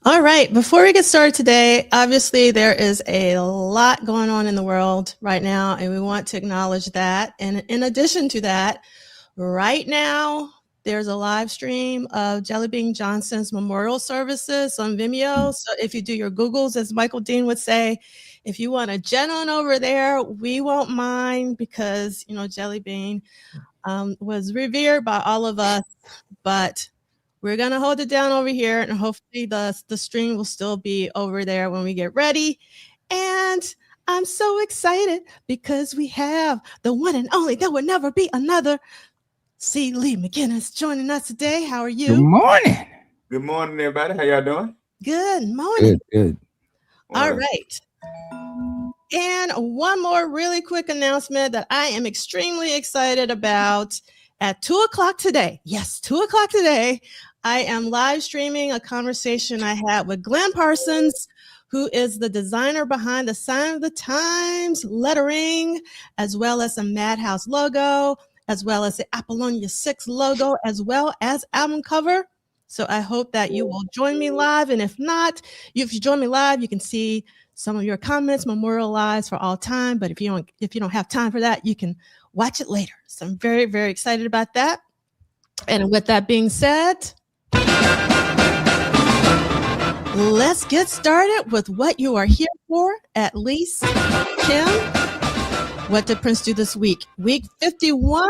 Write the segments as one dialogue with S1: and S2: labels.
S1: All right, before we get started today, obviously there is a lot going on in the world right now, and we want to acknowledge that. And in addition to that, right now, there's a live stream of Jelly Bean Johnson's memorial services on Vimeo. So if you do your Googles, as Michael Dean would say, if you want to jet on over there, we won't mind because, Jelly Bean was revered by all of us, but we're going to hold it down over here, and hopefully the stream will still be over there when we get ready. And I'm so excited because we have the one and only, there will never be another, Sheila E. McGinnis joining us today. How are you?
S2: Good morning.
S3: Good morning, everybody. How y'all doing?
S1: Good morning.
S2: Good.
S1: All right. And one more really quick announcement that I am extremely excited about. At 2 o'clock today, yes, 2 o'clock today, I am live streaming a conversation I had with Glenn Parsons, who is the designer behind the Sign of the Times lettering, as well as a Madhouse logo, as well as the Apollonia 6 logo, as well as album cover. So I hope that you will join me live. And if not, if you join me live, you can see some of your comments memorialized for all time. But if you don't have time for that, you can watch it later. So I'm very, very excited about that. And with that being said, let's get started with what you are here for, at least. Kim, what did Prince do this week? Week 51?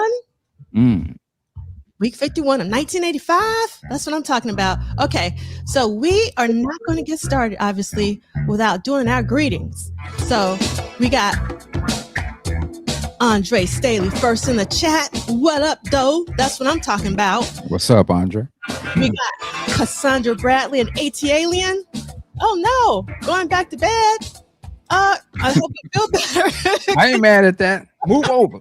S1: Week 51 of 1985? That's what I'm talking about. Okay, so we are not going to get started, obviously, without doing our greetings. So we got Andre Staley first in the chat. What up, though? That's what I'm talking about.
S2: What's up, Andre?
S1: We got Cassandra Bradley and AT Alien. Oh no, going back to bed. I hope you feel better.
S2: I ain't mad at that. Move over.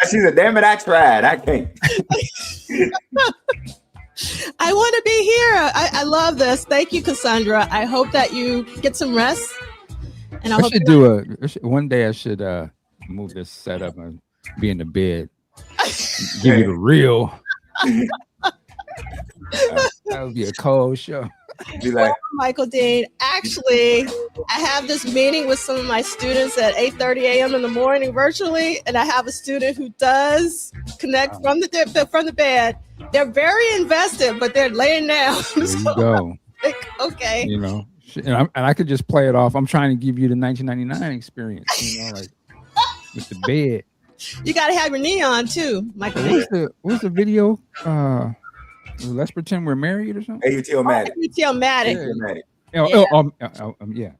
S3: She's a damn it. I tried. I can't.
S1: I want to be here. I love this. Thank you, Cassandra. I hope that you get some rest. And I hope
S2: one day I should move this setup and be in the bed. Give you the real. That would be a cold show.
S3: Be like,
S1: Michael Dean, actually, I have this meeting with some of my students at 8:30 a.m. in the morning virtually, and I have a student who does connect from the bed. They're very invested, but they're laying down.
S2: There you go.
S1: Okay.
S2: And I could just play it off. I'm trying to give you the 1999 experience, like with the bed.
S1: You got to have your knee on too, Michael.
S2: What's the video? Let's pretend we're married or something.
S3: AUTL-matic.
S1: AUTL-matic.
S2: Yeah.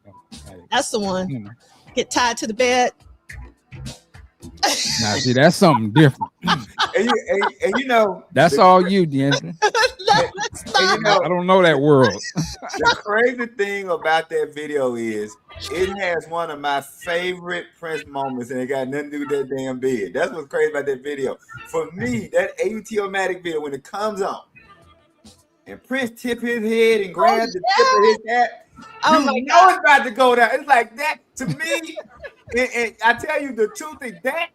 S1: That's the one. Get tied to the bed.
S2: Now, see, that's something different.
S3: and
S2: that's all you, D'Angelo. I don't know that world.
S3: The crazy thing about that video is it has one of my favorite Prince moments, and it got nothing to do with that damn bed. That's what's crazy about that video. For me, that AUTL-matic video, when it comes on, and Prince tip his head and grab the tip of his hat, it's about to go down. It's like that to me. And I tell you the truth is that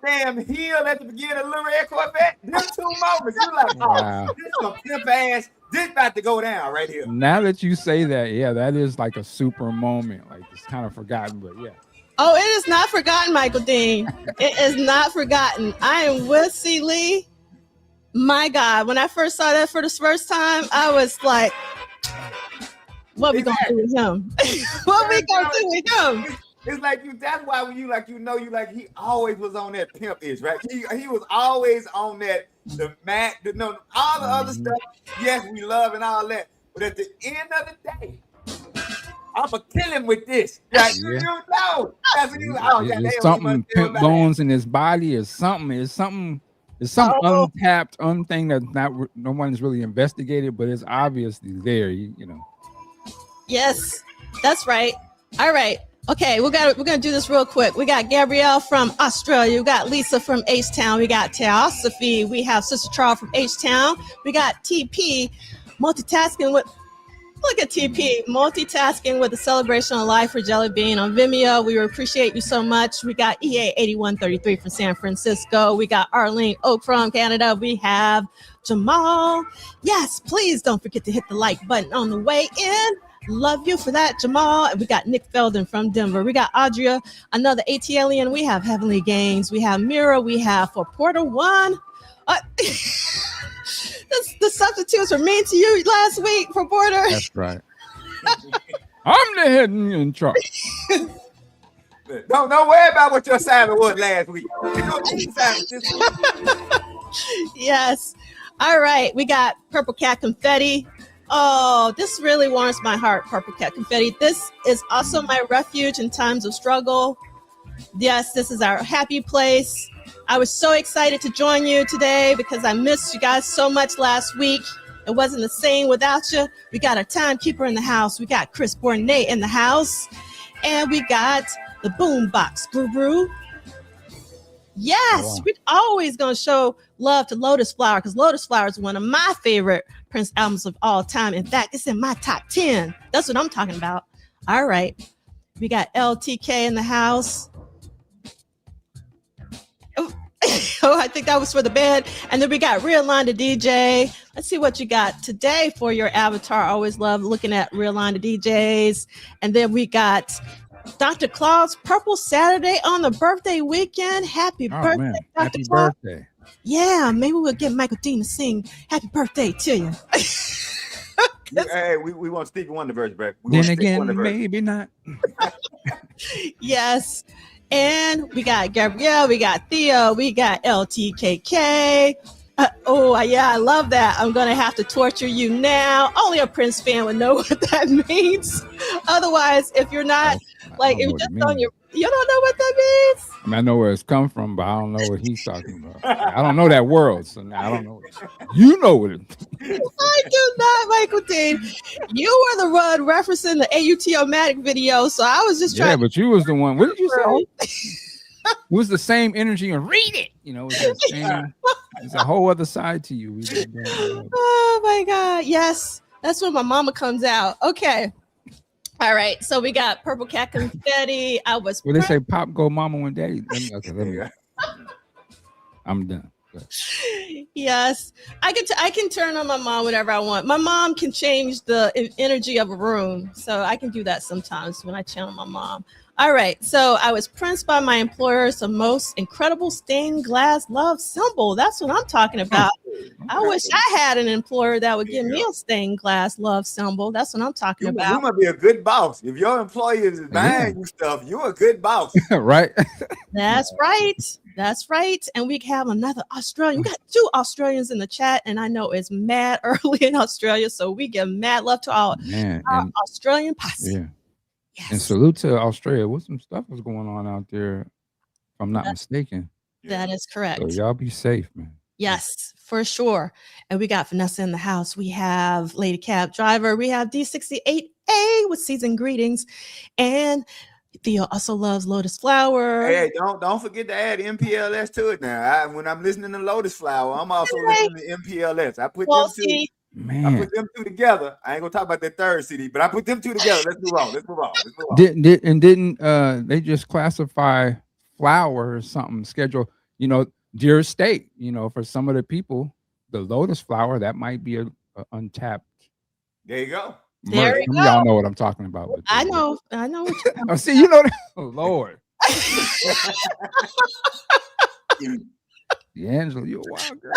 S3: damn heel at the beginning of Little Red Corvette, them two moments, you're like, wow. This is some pimp ass. This about to go down right here.
S2: Now that you say that, yeah, that is like a super moment. Like it's kind of forgotten, but yeah.
S1: Oh, it is not forgotten, Michael Dean. It is not forgotten. I am with Sheila E. My God, when I first saw that for the first time, I was like, what we gonna do with him? What we gonna do with him?
S3: It's like that's why when he always was on that pimp-ish, right? He was always on that, all the other stuff, yes, we love and all that. But at the end of the day, I'ma kill him with this. Like, you know.
S2: There's something pimp bones in his body, or something. It's something untapped, thing that no one's really investigated, but it's obviously there.
S1: Yes, that's right. All right. Okay, we're gonna do this real quick. We got Gabrielle from Australia. We got Lisa from H-Town. We got Teosophy. We have Sister Charles from H-Town. We got TP multitasking with Look at TP, multitasking with a celebration of life for Jelly Bean on Vimeo. We appreciate you so much. We got EA8133 from San Francisco. We got Arlene Oak from Canada. We have Jamal. Yes, please don't forget to hit the like button on the way in. Love you for that, Jamal. And we got Nick Felden from Denver. We got Audria, another ATLian. We have Heavenly Games. We have Mira. We have for Porter One. The substitutes were mean to you last week for Porter.
S2: That's right. I'm the head in charge.
S3: Don't worry about what your assignment was last week.
S1: Yes. All right. We got Purple Cat Confetti. Oh, this really warms my heart, Purple Cat Confetti. This is also my refuge in times of struggle. Yes, this is our happy place. I was so excited to join you today because I missed you guys so much last week. It wasn't the same without you. We got our timekeeper in the house. We got Chris Bournet in the house. And we got the Boombox Brew Brew. Yes, wow. We're always going to show love to Lotus Flower because Lotus Flower is one of my favorite Prince albums of all time. In fact, it's in my top 10. That's what I'm talking about. All right. We got LTK in the house. Oh, I think that was for the band. And then we got Realign the DJ. Let's see what you got today for your avatar. I always love looking at Realign the DJs. And then we got Dr. Claus Purple Saturday on the birthday weekend. Happy birthday,
S2: man.
S1: Dr.
S2: Happy
S1: Claus.
S2: Birthday.
S1: Yeah, maybe we'll get Michael Dean to sing happy birthday to you.
S3: Hey, we want Stevie Wonder version, bro.
S2: Then again, maybe not.
S1: Yes. And we got Gabrielle, we got Theo, we got LTKK. Yeah, I love that. I'm going to have to torture you now. Only a Prince fan would know what that means. Otherwise, if you're not, like, if you're just on your, you don't know what that means?
S2: I mean, I know where it's come from, but I don't know what he's talking about. I don't know that world, so I don't know. You know what it is.
S1: I do not, Michael Dean. You were the one referencing the AUT-O-Matic video, so I was just trying.
S2: Yeah, but you was the one. What did you say? It was the same energy and read it. You know, it's a whole other side to you.
S1: Oh my God. Yes. That's when my mama comes out. Okay. All right. So we got Purple Cat Confetti.
S2: They say pop go mama when daddy. Let me I'm done.
S1: Yes. I can turn on my mom whenever I want. My mom can change the energy of a room. So I can do that sometimes when I channel my mom. All right, so I was printed by my employer, the most incredible stained glass love symbol. That's what I'm talking about. I wish I had an employer that would give me a stained glass love symbol. That's what I'm talking about.
S3: You might be a good boss. If your employer is buying you stuff, you're a good boss.
S2: Right?
S1: That's right. That's right. And we have another Australian. We got 2 Australians in the chat, and I know it's mad early in Australia, so we give mad love to our Australian posse.
S2: Yeah. Yes. And salute to Australia. What some stuff was going on out there, if I'm not mistaken.
S1: That is correct.
S2: So y'all be safe, man.
S1: Yes, for sure. And we got Vanessa in the house. We have Lady Cab Driver. We have D68A with season greetings. And Theo also loves Lotus Flower.
S3: Hey, don't forget to add MPLS to it now. When I'm listening to Lotus Flower, I'm also listening to MPLS. I put them two. Man. I put them 2 together. I ain't gonna talk about that 3rd CD, but I put them 2 together. Let's move on.
S2: Didn't they just classify Flower or something? Schedule, Dear State. For some of the people, the Lotus Flower that might be a untapped.
S3: There you go.
S1: There you go.
S2: Y'all know what I'm talking about.
S1: I know what you're talking about.
S2: See, you know that. Oh Lord. D'Angelo, you're a wild girl.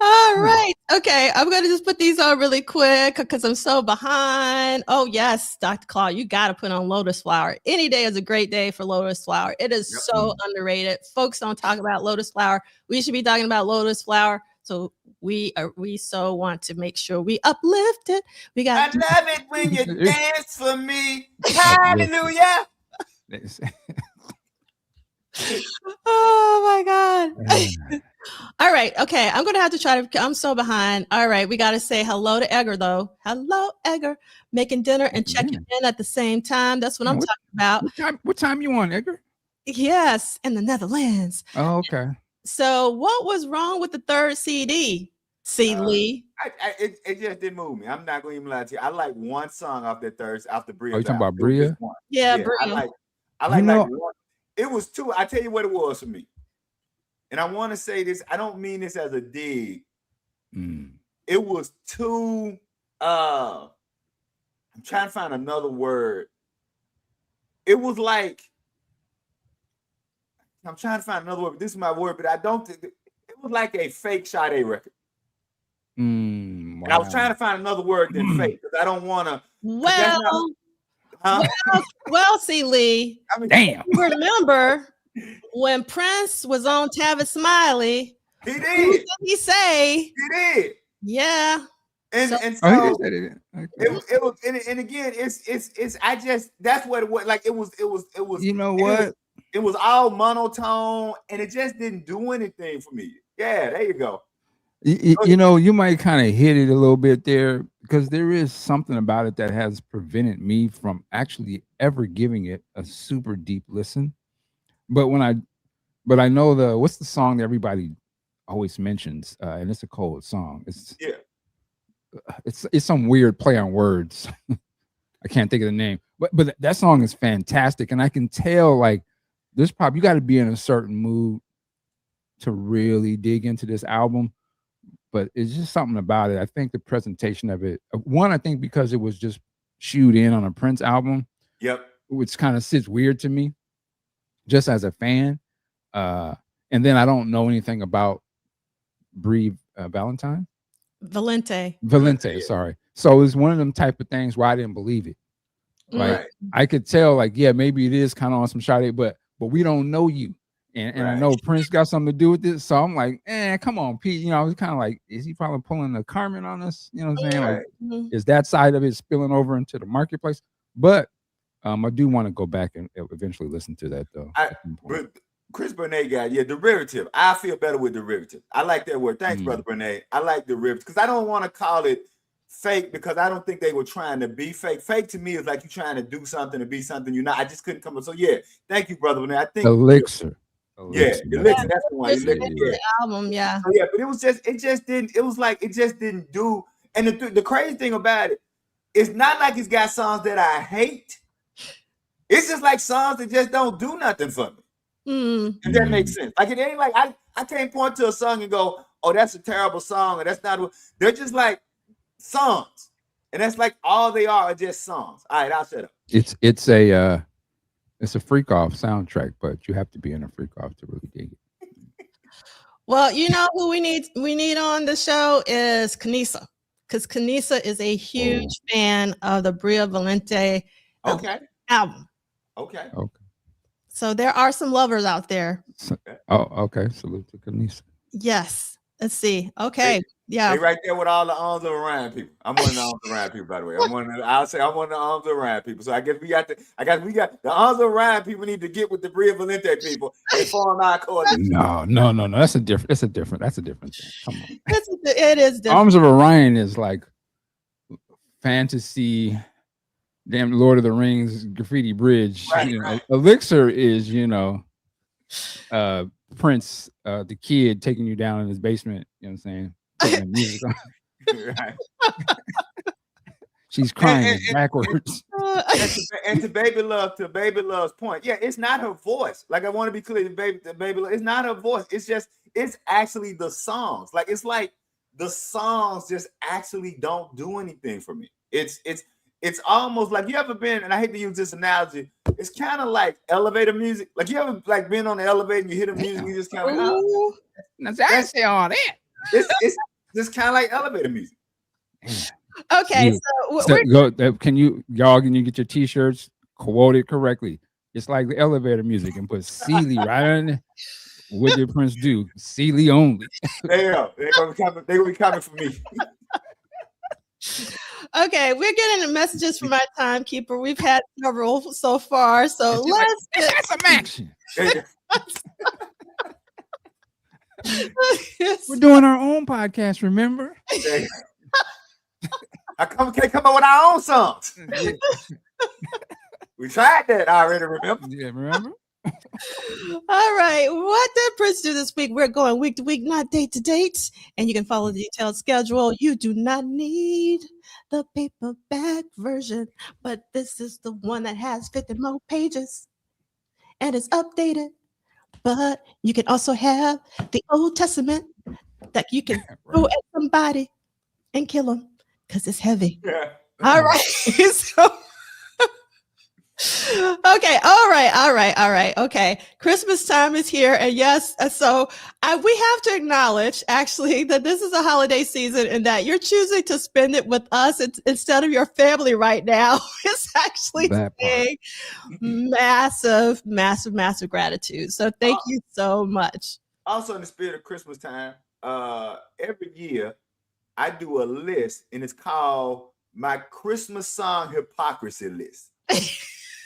S1: All right. Okay. I'm going to just put these on really quick because I'm so behind. Oh, yes, Dr. Claude, you got to put on Lotus Flower. Any day is a great day for Lotus Flower. It is so underrated. Folks don't talk about Lotus Flower. We should be talking about Lotus Flower. So we so want to make sure we uplift it. I
S3: love it when you dance for me. Hallelujah.
S1: Oh, my God. All right. Okay. I'm going to have to I'm so behind. All right. We got to say hello to Edgar, though. Hello, Edgar. Making dinner and checking in at the same time. That's what I'm talking about.
S2: What time you on, Edgar?
S1: Yes. In the Netherlands.
S2: Oh, okay.
S1: So what was wrong with the 3rd CD? C. Lee.
S3: It just didn't move me. I'm not going to even lie to you. I like one song off the Bria.
S2: Oh, you talking
S3: album.
S2: about Bria?
S1: Yeah,
S3: Yeah,
S1: Bria.
S3: I like
S2: You know-
S3: one. It was two. I tell you what it was for me. And I want to say this. I don't mean this as a dig. It was too. I'm trying to find another word. It was like. I'm trying to find another word. But this is my word, but I don't think it was like a fake Sade record.
S2: Wow.
S3: And I was trying to find another word than fake because I don't want to.
S1: Well, C. Lee.
S3: I mean,
S2: damn.
S1: Remember when Prince was on Tavis Smiley?
S3: He
S1: Who
S3: did.
S1: did he say?
S3: He did.
S1: Yeah.
S3: And
S1: So-
S3: so
S2: Oh, he did it. Okay.
S3: it was and again it's I just that's what it was like it was
S2: You know what?
S3: it was all monotone and it just didn't do anything for me. Yeah, there you go.
S2: You know, you might kind of hit it a little bit there because there is something about it that has prevented me from actually ever giving it a super deep listen. But I know what's the song that everybody always mentions, and it's a cold song. It's some weird play on words. I can't think of the name, but that song is fantastic, and I can tell like there's probably you got to be in a certain mood to really dig into this album. But it's just something about it. I think the presentation of it, one, I think because it was just shoed in on a Prince album, which kind of sits weird to me, just as a fan. And then I don't know anything about Brie Valentine.
S1: Valente,
S2: sorry. So it's one of them type of things where I didn't believe it. Like
S3: Right.
S2: I could tell, like, yeah, maybe it is kind of on some Sade, but we don't know you. And I know Prince got something to do with this. So I'm like, come on, Pete. You know, I was kind of like, is he probably pulling the Carmen on us? You know what I'm saying? Like, is that side of it spilling over into the marketplace? But I do want to go back and eventually listen to that though.
S3: Chris Bernay got derivative. I feel better with derivative. I like that word. Thanks, Brother Bernay. I like derivative because I don't want to call it fake because I don't think they were trying to be fake. Fake to me is like you trying to do something to be something you're not. I just couldn't come up. So yeah, thank you, Brother Bernay. I think
S2: Elixir.
S3: Elixir, that's the one.
S1: The album, yeah.
S3: So, yeah, but it just didn't do. And the crazy thing about it, it's not like it's got songs that I hate. It's just like songs that just don't do nothing for me. If that makes sense. Like it ain't like I can't point to a song and go, oh, that's a terrible song, or that's not what they're just like songs. And that's like all they are just songs. All right, I'll shut up.
S2: It's a freak off soundtrack, but you have to be in a freak off to really dig it.
S1: Well, you know who we need on the show is Kanisa, because Kanisa is a huge fan of the Bria Valente album.
S3: Okay.
S1: So there are some lovers out there.
S2: Okay. Salute to Kanisa.
S1: Yes. Let's see. Okay. Yeah.
S3: They right there with all the arms around people. I'm one of the arms around people, by the way. I'm one of the arms around people. So I guess we got the arms around people need to get with the Bria Valente people and form our coalition.
S2: No. That's a different thing. Come on.
S1: It is different.
S2: Arms of Orion is like fantasy, damn Lord of the Rings graffiti bridge.
S3: Right.
S2: Elixir is, Prince, the kid taking you down in his basement, you know what I'm saying? Putting the music on.
S3: Right.
S2: She's crying backwards.
S3: And to Baby Love's point, yeah, it's not her voice. Like I want to be clear, to Baby Love, it's not her voice. It's actually the songs. Like it's like the songs just actually don't do anything for me. It's almost like you ever been, and I hate to use this analogy, it's kind of like elevator music. Like you ever like been on the elevator and you hear the music, you just kind of
S2: That's all that.
S3: It's just kind of like elevator music.
S1: Okay,
S2: can you get your t-shirts quoted correctly? It's like the elevator music and put Sealy right on it. What did Prince do? Sealy only.
S3: They're gonna be coming for me.
S1: Okay, we're getting the messages from our timekeeper. We've had several so far, so let's
S2: get some action. We're doing our own podcast, remember?
S3: I can't come up with our own songs. We tried that already, remember?
S2: Yeah, remember?
S1: All right. What did Prince do this week? We're going week to week, not date to date. And you can follow the detailed schedule. You do not need the paperback version, but this is the one that has 50 more pages and it's updated. But you can also have the Old Testament that you can throw at somebody and kill them because it's heavy.
S3: Yeah.
S1: All right. So okay, all right. Okay, Christmas time is here, and yes, so we have to acknowledge actually that this is a holiday season, and that you're choosing to spend it with us instead of your family right now. It's actually saying massive gratitude. So thank you so much.
S3: Also, in the spirit of Christmas time, every year I do a list, and it's called my Christmas song hypocrisy list.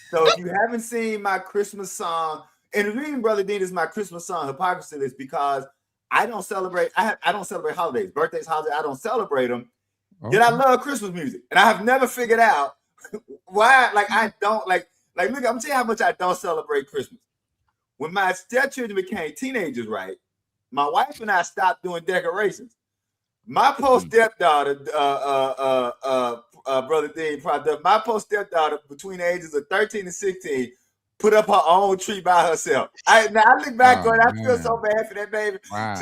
S3: So if you haven't seen my Christmas song, and the reason Brother Dean is my Christmas song hypocrisy list because I don't celebrate. I don't celebrate holidays, birthdays, holidays. I don't celebrate them. Okay. Yet I love Christmas music, and I have never figured out why. Like I don't like. Look, I'm gonna tell you how much I don't celebrate Christmas. When my stepchildren became teenagers, right? My wife and I stopped doing decorations. My post stepdaughter, Brother Dean, my post stepdaughter between the ages of 13 and 16 put up her own tree by herself. I look back on it, I feel so bad for that baby. Wow.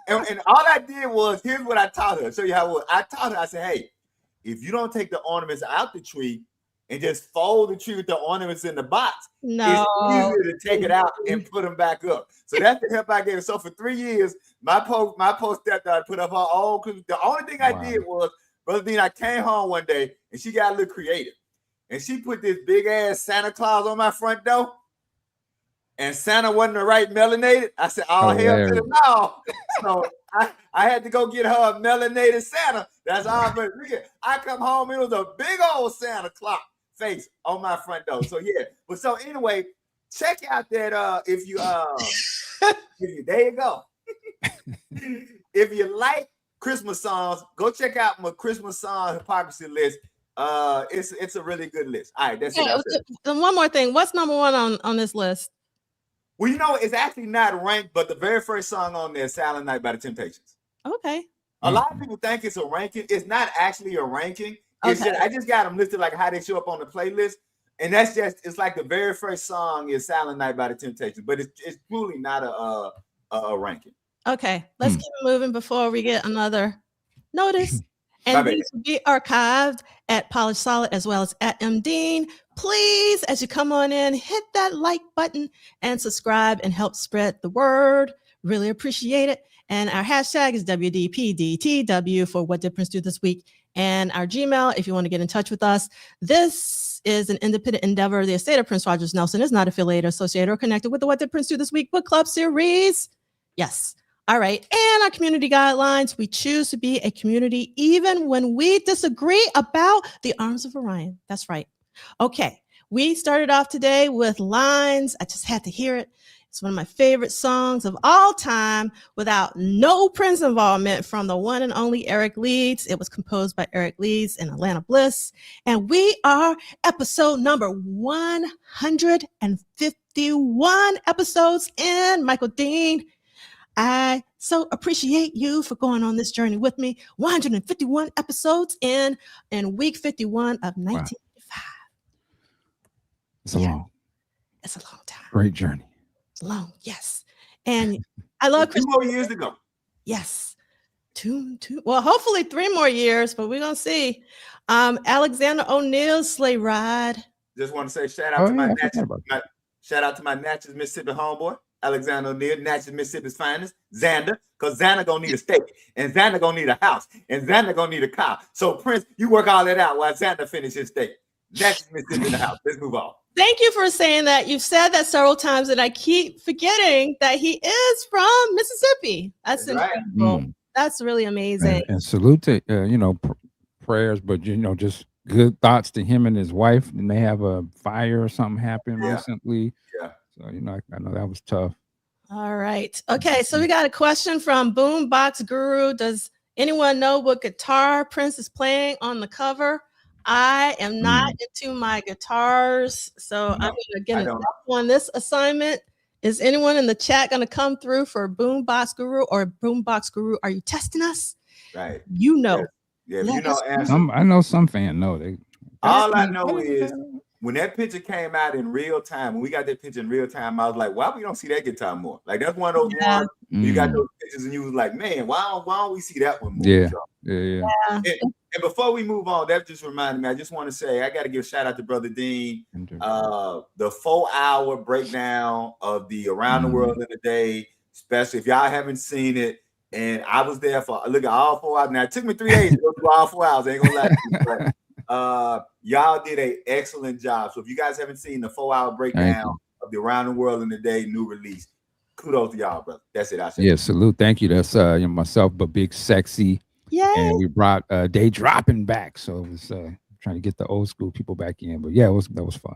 S3: And all I did was, here's what I taught her. I'll show you how it was. I taught her, I said, hey, if you don't take the ornaments out the tree and just fold the tree with the ornaments in the box, it's easier to take it out and put them back up. So that's the help I gave her. So for 3 years, my post stepdaughter put up her own. The only thing I did was, Brother Dean, I came home one day and she got a little creative. And she put this big ass Santa Claus on my front door. And Santa wasn't the right melanated. I said, oh, hell to the no. So I had to go get her a melanated Santa. That's all. But look at, I come home, it was a big old Santa Claus face on my front door. So yeah. But so anyway, check out that if you there you go. If you like Christmas songs, go check out my Christmas song hypocrisy list. It's a really good list. All right, that's it.
S1: Then one more thing. What's number one on this list?
S3: Well, you know, it's actually not ranked, but the very first song on there is Silent Night by the Temptations.
S1: Okay.
S3: A lot of people think it's a ranking. It's not actually a ranking. It's just, I just got them listed like how they show up on the playlist. And that's just, it's like the very first song is Silent Night by the Temptations, but it's truly not a ranking.
S1: Okay, let's keep it moving before we get another notice. And these will be archived at Polished Solid as well as at MDean. Please, as you come on in, hit that like button and subscribe and help spread the word. Really appreciate it. And our hashtag is WDPDTW for What Did Prince Do This Week? And our Gmail, if you want to get in touch with us. This is an independent endeavor. The estate of Prince Rogers Nelson is not affiliated, associated, or connected with the What Did Prince Do This Week book club series. Yes. All right. And our community guidelines. We choose to be a community even when we disagree about the Arms of Orion. That's right. Okay. We started off today with Lines. I just had to hear it. It's one of my favorite songs of all time without no Prince involvement from the one and only Eric Leeds. It was composed by Eric Leeds and Atlanta Bliss. And we are episode number 151 episodes in. Michael Dean, I so appreciate you for going on this journey with me. 151 episodes in week 51 of 1985.
S2: It's a long.
S1: It's a long time.
S2: Great journey.
S1: It's long, yes. And I love
S3: Christmas. 2 more years to go.
S1: Yes. Two. Well, hopefully 3 more years, but we're gonna see. Alexander O'Neill's Sleigh Ride.
S3: Just want to say shout out to my Natchez, Mississippi homeboy. Alexander O'Neill, Natchez, Mississippi's finest, Xander, because Xander gonna need a steak, and Xander gonna need a house, and Xander gonna need a car. So Prince, you work all that out while Xander finishes his steak. Natchez, Mississippi in the house. Let's move on.
S1: Thank you for saying that. You've said that several times, and I keep forgetting that he is from Mississippi. That's incredible. Right. That's really amazing.
S2: And salute to prayers, but just good thoughts to him and his wife. And they have a fire or something happen recently. Yeah. So, I know that was tough.
S1: All right. Okay. So we got a question from Boombox Guru. Does anyone know what guitar Prince is playing on the cover? I am not into my guitars. So I'm going to get on this assignment Is anyone in the chat going to come through for Boombox Guru or Boombox Guru? Are you testing us?
S3: Right.
S1: You know.
S3: Yeah, if you know answer.
S2: I know some fan know they.
S3: All I know is when that picture came out in real time, when we got that picture in real time, I was like, why we don't see that guitar more? Like that's one of those ones you got those pictures and you was like, man, why don't we see that one more?
S2: Yeah.
S3: So,
S2: Yeah.
S3: And before we move on, that just reminded me, I just want to say I got to give a shout out to Brother Dean. The 4-hour breakdown of the Around the World in a Day, especially if y'all haven't seen it. And I was there for look at all 4 hours. Now it took me 3 days to go through all 4 hours. I ain't gonna lie to you, but y'all did an excellent job. So if you guys haven't seen the 4-hour breakdown of the Around the World in a Day new release, kudos to y'all, brother. That's it. I said.
S2: Yeah, salute. Thank you. That's myself, but Big Sexy.
S1: Yay.
S2: And we brought Day Dropping back. So it was trying to get the old school people back in. But yeah, that was fun.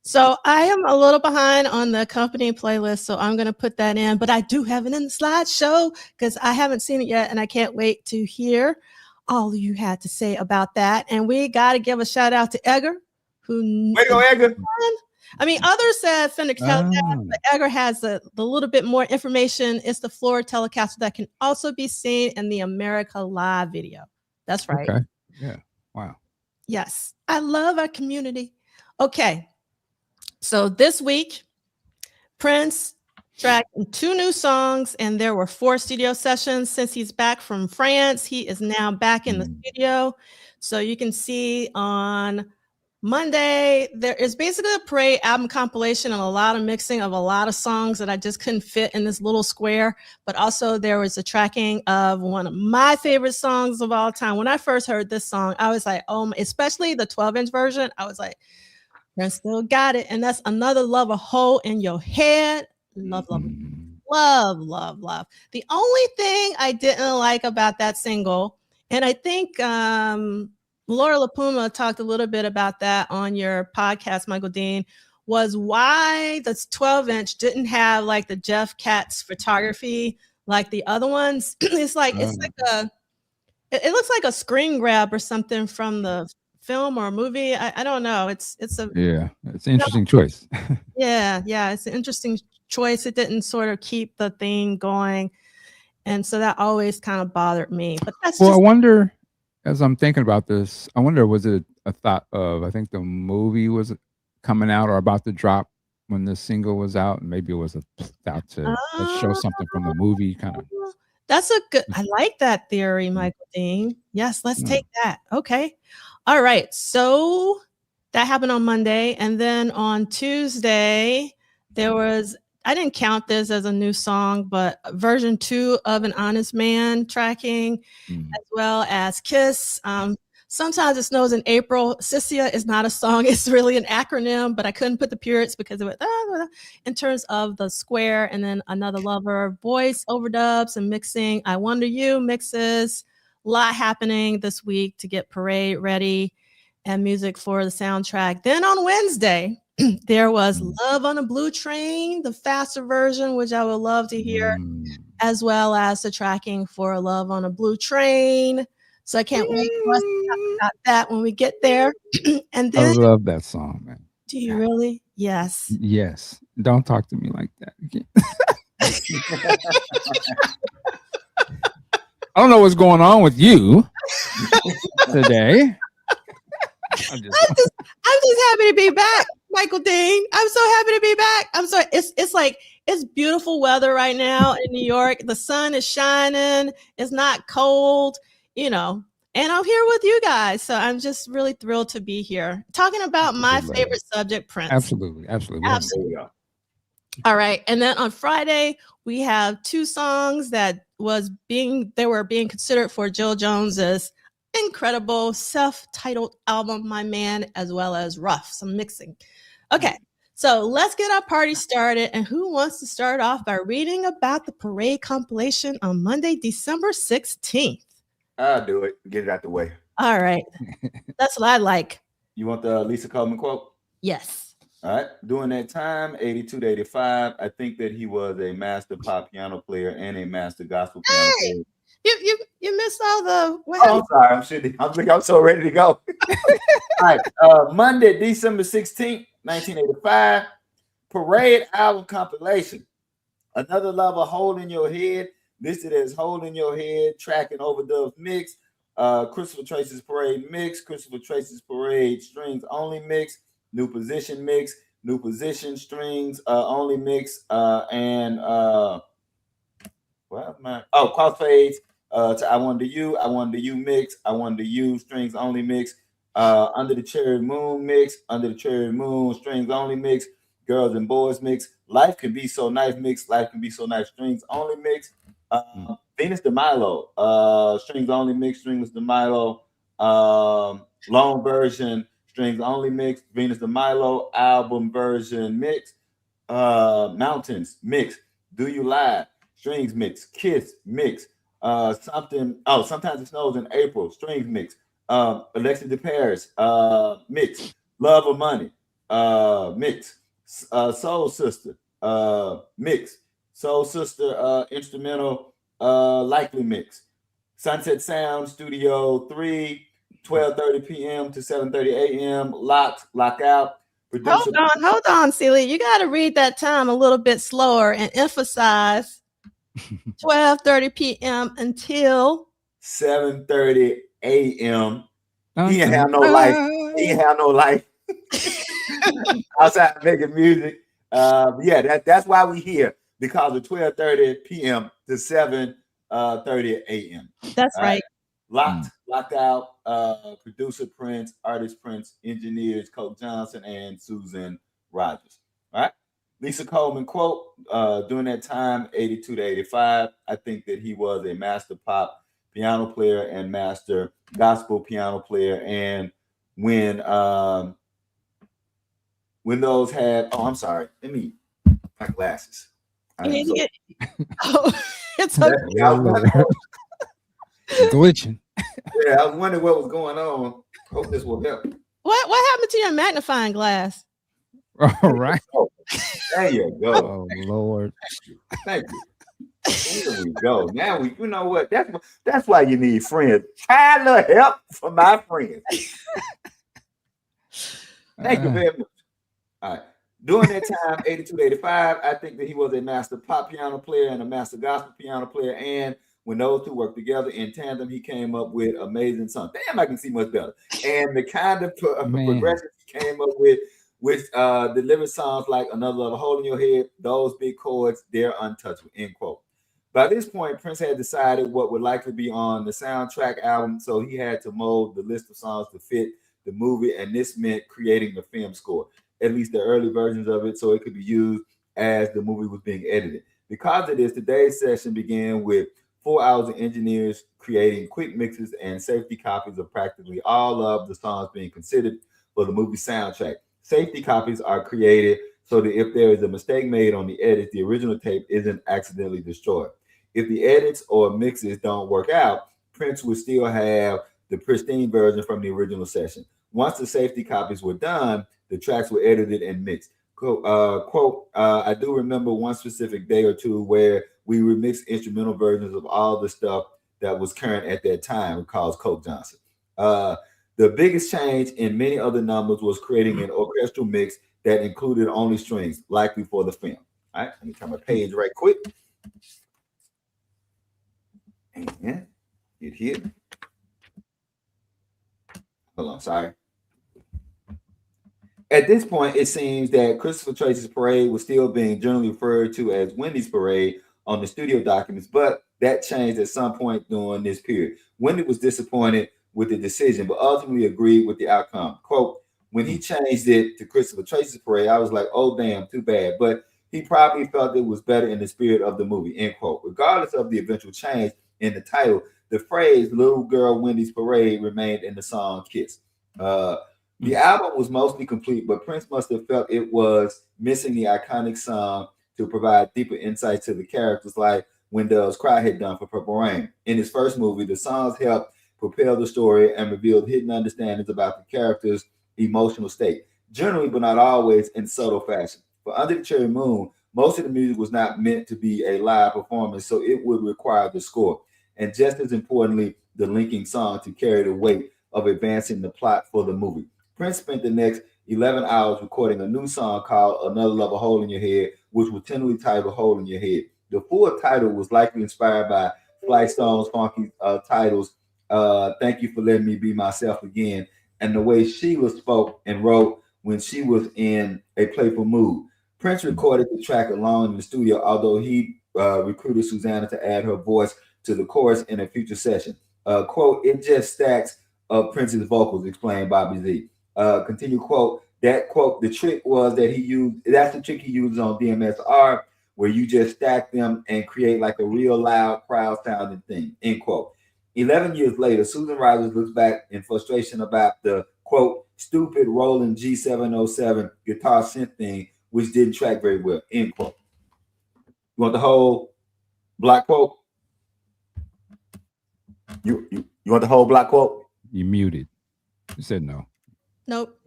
S1: So I am a little behind on the company playlist, so I'm going to put that in. But I do have it in the slideshow because I haven't seen it yet, and I can't wait to hear all you had to say about that. And we got to give a shout out to Edgar, who.
S3: Way to go, Edgar.
S1: I mean, others said Fender Telecaster, but Edgar has the little bit more information. It's the floor Telecaster that can also be seen in the America Live video. That's right.
S2: Okay. Yeah. Wow.
S1: Yes. I love our community. Okay. So this week, Prince tracked 2 new songs, and there were 4 studio sessions. Since he's back from France, he is now back in the studio. So you can see on Monday, there is basically a Parade album compilation and a lot of mixing of a lot of songs that I just couldn't fit in this little square. But also there was a tracking of one of my favorite songs of all time. When I first heard this song, I was like, oh, especially the 12-inch version. I was like, Prince still got it. And that's Another Love, A Hole in Your Head. Love, love, love, love, love. The only thing I didn't like about that single, and I think Laura LaPuma talked a little bit about that on your podcast, Michael Dean, was why the 12-inch didn't have like the Jeff Katz photography like the other ones. It looks like a screen grab or something from the film or a movie. I don't know. It's an
S2: interesting choice.
S1: yeah, it's an interesting choice. It didn't sort of keep the theme going, and so that always kind of bothered me. But that's
S2: I wonder, as I'm thinking about this, I wonder, was it a thought of, I think the movie was coming out or about to drop when the single was out, and maybe it was a thought to show something from the movie kind of.
S1: That's a good, I like that theory, Michael Dean. Yes, let's take that. Okay. All right. So that happened on Monday. And then on Tuesday, there was, I didn't count this as a new song, but version 2 of An Honest Man tracking, as well as Kiss. Sometimes It Snows in April. Sissia is not a song. It's really an acronym, but I couldn't put the periods because of it. In terms of the square, and then Another Lover, voice overdubs and mixing. I Wonder You mixes. A lot happening this week to get Parade ready and music for the soundtrack. Then on Wednesday, there was Love on a Blue Train, the faster version, which I would love to hear, as well as the tracking for Love on a Blue Train. So I can't wait for us to talk about that when we get there. And then,
S2: I love that song, man.
S1: Do you really? Yes.
S2: Yes. Don't talk to me like that. I don't know what's going on with you today.
S1: I'm just happy to be back, Michael Dean. I'm so happy to be back. I'm sorry. It's like, it's beautiful weather right now in New York. The sun is shining. It's not cold, and I'm here with you guys. So I'm just really thrilled to be here talking about my favorite subject, Prince.
S2: Absolutely.
S1: All right. And then on Friday, we have 2 songs that were being considered for Jill Jones's incredible self-titled album, My Man, as well as Rough, some mixing. Okay. So let's get our party started. And who wants to start off by reading about the Parade compilation on Monday, December 16th?
S3: I'll do it. Get it out the way.
S1: All right. That's what I like.
S3: You want the Lisa Coleman quote?
S1: Yes.
S3: All right. During that time, 82 to 85, I think that he was a master pop piano player and a master gospel piano player.
S1: You missed all the...
S3: I'm sorry. I'm so ready to go. All right. Monday, December 16th, 1985, Parade album compilation. Another Lover, Hole in Your Head, listed as Hole in Your Head, track and overdub mix. Christopher Tracy's Parade mix, Christopher Tracy's Parade strings only mix, New Position mix, New Position strings only mix, and crossfades to I Wanted You, I Wanted You mix, I Wanted You strings only mix, Under the Cherry Moon mix, Under the Cherry Moon strings only mix, Girls and Boys mix, Life Can Be So Nice mix, Life Can Be So Nice strings only mix, Venus de Milo strings only mix, Stringless de Milo, long version strings only mix, Venus de Milo album version mix, Mountains mix, Do You Lie strings mix, Kiss mix, Sometimes It Snows in April strings mix, Alexis de Paris mix, Love or Money mix, Soul Sister mix, Soul Sister instrumental likely mix, Sunset Sound Studio 3, 12:30 p.m. to 7:30 a.m. Lockout. Producer.
S1: Hold on, Celia. You got to read that time a little bit slower and emphasize 12:30 p.m. until
S3: 7:30 a.m. He ain't have no life. He ain't have no life outside making music. That's why we here, because of 12:30 p.m. to 7:30 a.m.
S1: That's right.
S3: Locked out. Producer Prince, artist Prince, engineers Coke Johnson and Susan Rogers. All right. Lisa Coleman quote, during that time, 82 to 85, I think that he was a master pop piano player and master gospel piano player. And when those had, I'm sorry, let me, my glasses.
S1: It's okay.
S2: Glitching.
S3: Yeah, I was wondering what was going on. Hope this will help.
S1: What happened to your magnifying glass?
S2: All right.
S3: There you go.
S2: Oh Lord.
S3: Thank you. Here we go. Now you know what? That's why you need friends. Try a little help from my friends. Thank you very much. All right. During that time, 82 to 85, I think that he was a master pop piano player and a master gospel piano player. And when those two worked together in tandem, he came up with amazing songs. Damn, I can see much better. And the kind of progressions he came up with, which delivered songs like Another Love, Hole in Your Head, those big chords, they're untouchable, end quote. By this point, Prince had decided what would likely be on the soundtrack album, so he had to mold the list of songs to fit the movie, and this meant creating the film score, at least the early versions of it, so it could be used as the movie was being edited. Because of this, today's session began with 4 hours of engineers creating quick mixes and safety copies of practically all of the songs being considered for the movie soundtrack. Safety copies are created so that if there is a mistake made on the edit, the original tape isn't accidentally destroyed. If the edits or mixes don't work out, Prince would still have the pristine version from the original session. Once the safety copies were done, the tracks were edited and mixed. Quote, I do remember one specific day or two where we remixed instrumental versions of all the stuff that was current at that time, recalls Coke Johnson. The biggest change in many other numbers was creating an orchestral mix that included only strings, likely for the film. All right, let me turn my page right quick. And get here. Hold on, sorry. At this point, it seems that Christopher Tracy's Parade was still being generally referred to as Wendy's Parade on the studio documents, but that changed at some point during this period. Wendy was disappointed with the decision, but ultimately agreed with the outcome. Quote, when he changed it to Christopher Tracy's Parade, I was like, oh, damn, too bad. But he probably felt it was better in the spirit of the movie, end quote. Regardless of the eventual change in the title, the phrase Little Girl Wendy's Parade remained in the song Kiss. The album was mostly complete, but Prince must have felt it was missing the iconic song to provide deeper insight to the characters, like When Doves Cry had done for Purple Rain. In his first movie, the songs helped propel the story and revealed hidden understandings about the characters' emotional state, generally but not always in subtle fashion. For Under the Cherry Moon, most of the music was not meant to be a live performance, so it would require the score, and just as importantly, the linking song to carry the weight of advancing the plot for the movie. Prince spent the next 11 hours recording a new song called Another Love, a Hole in Your Head, which was tentatively titled Hole in Your Head. The full title was likely inspired by Flight Stone's funky titles, Thank You for Letting Me Be Myself Again, and the way Sheila spoke and wrote when she was in a playful mood. Prince recorded the track alone in the studio, although he recruited Susanna to add her voice to the chorus in a future session. Quote, it just stacks of Prince's vocals, explained Bobby Z. Continue quote, the trick was that that's the trick he uses on DMSR, where you just stack them and create like a real loud crowd sounding thing, end quote. 11 years later, Susan Rogers looks back in frustration about the quote, stupid Roland G707 guitar synth thing, which didn't track very well, end quote. You want the whole block quote? You want the whole block quote?
S2: You muted. You said no.
S1: Nope.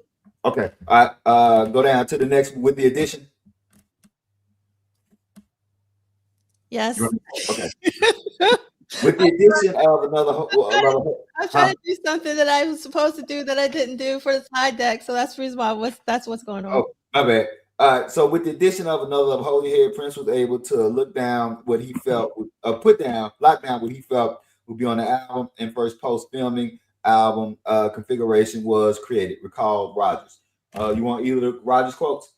S3: Okay. All right. Go down to the next with the addition.
S1: Yes.
S3: Okay. With the addition of another.
S1: I'm trying to do something that I was supposed to do that I didn't do for the side deck, so that's the reason why that's what's going on.
S3: Oh, my bad. So with the addition of Another Love, Hold Your Head, Prince was able to lock down what he felt would be on the album, and first post-filming album configuration was created. Recalled Rogers. You want either the Rogers quotes?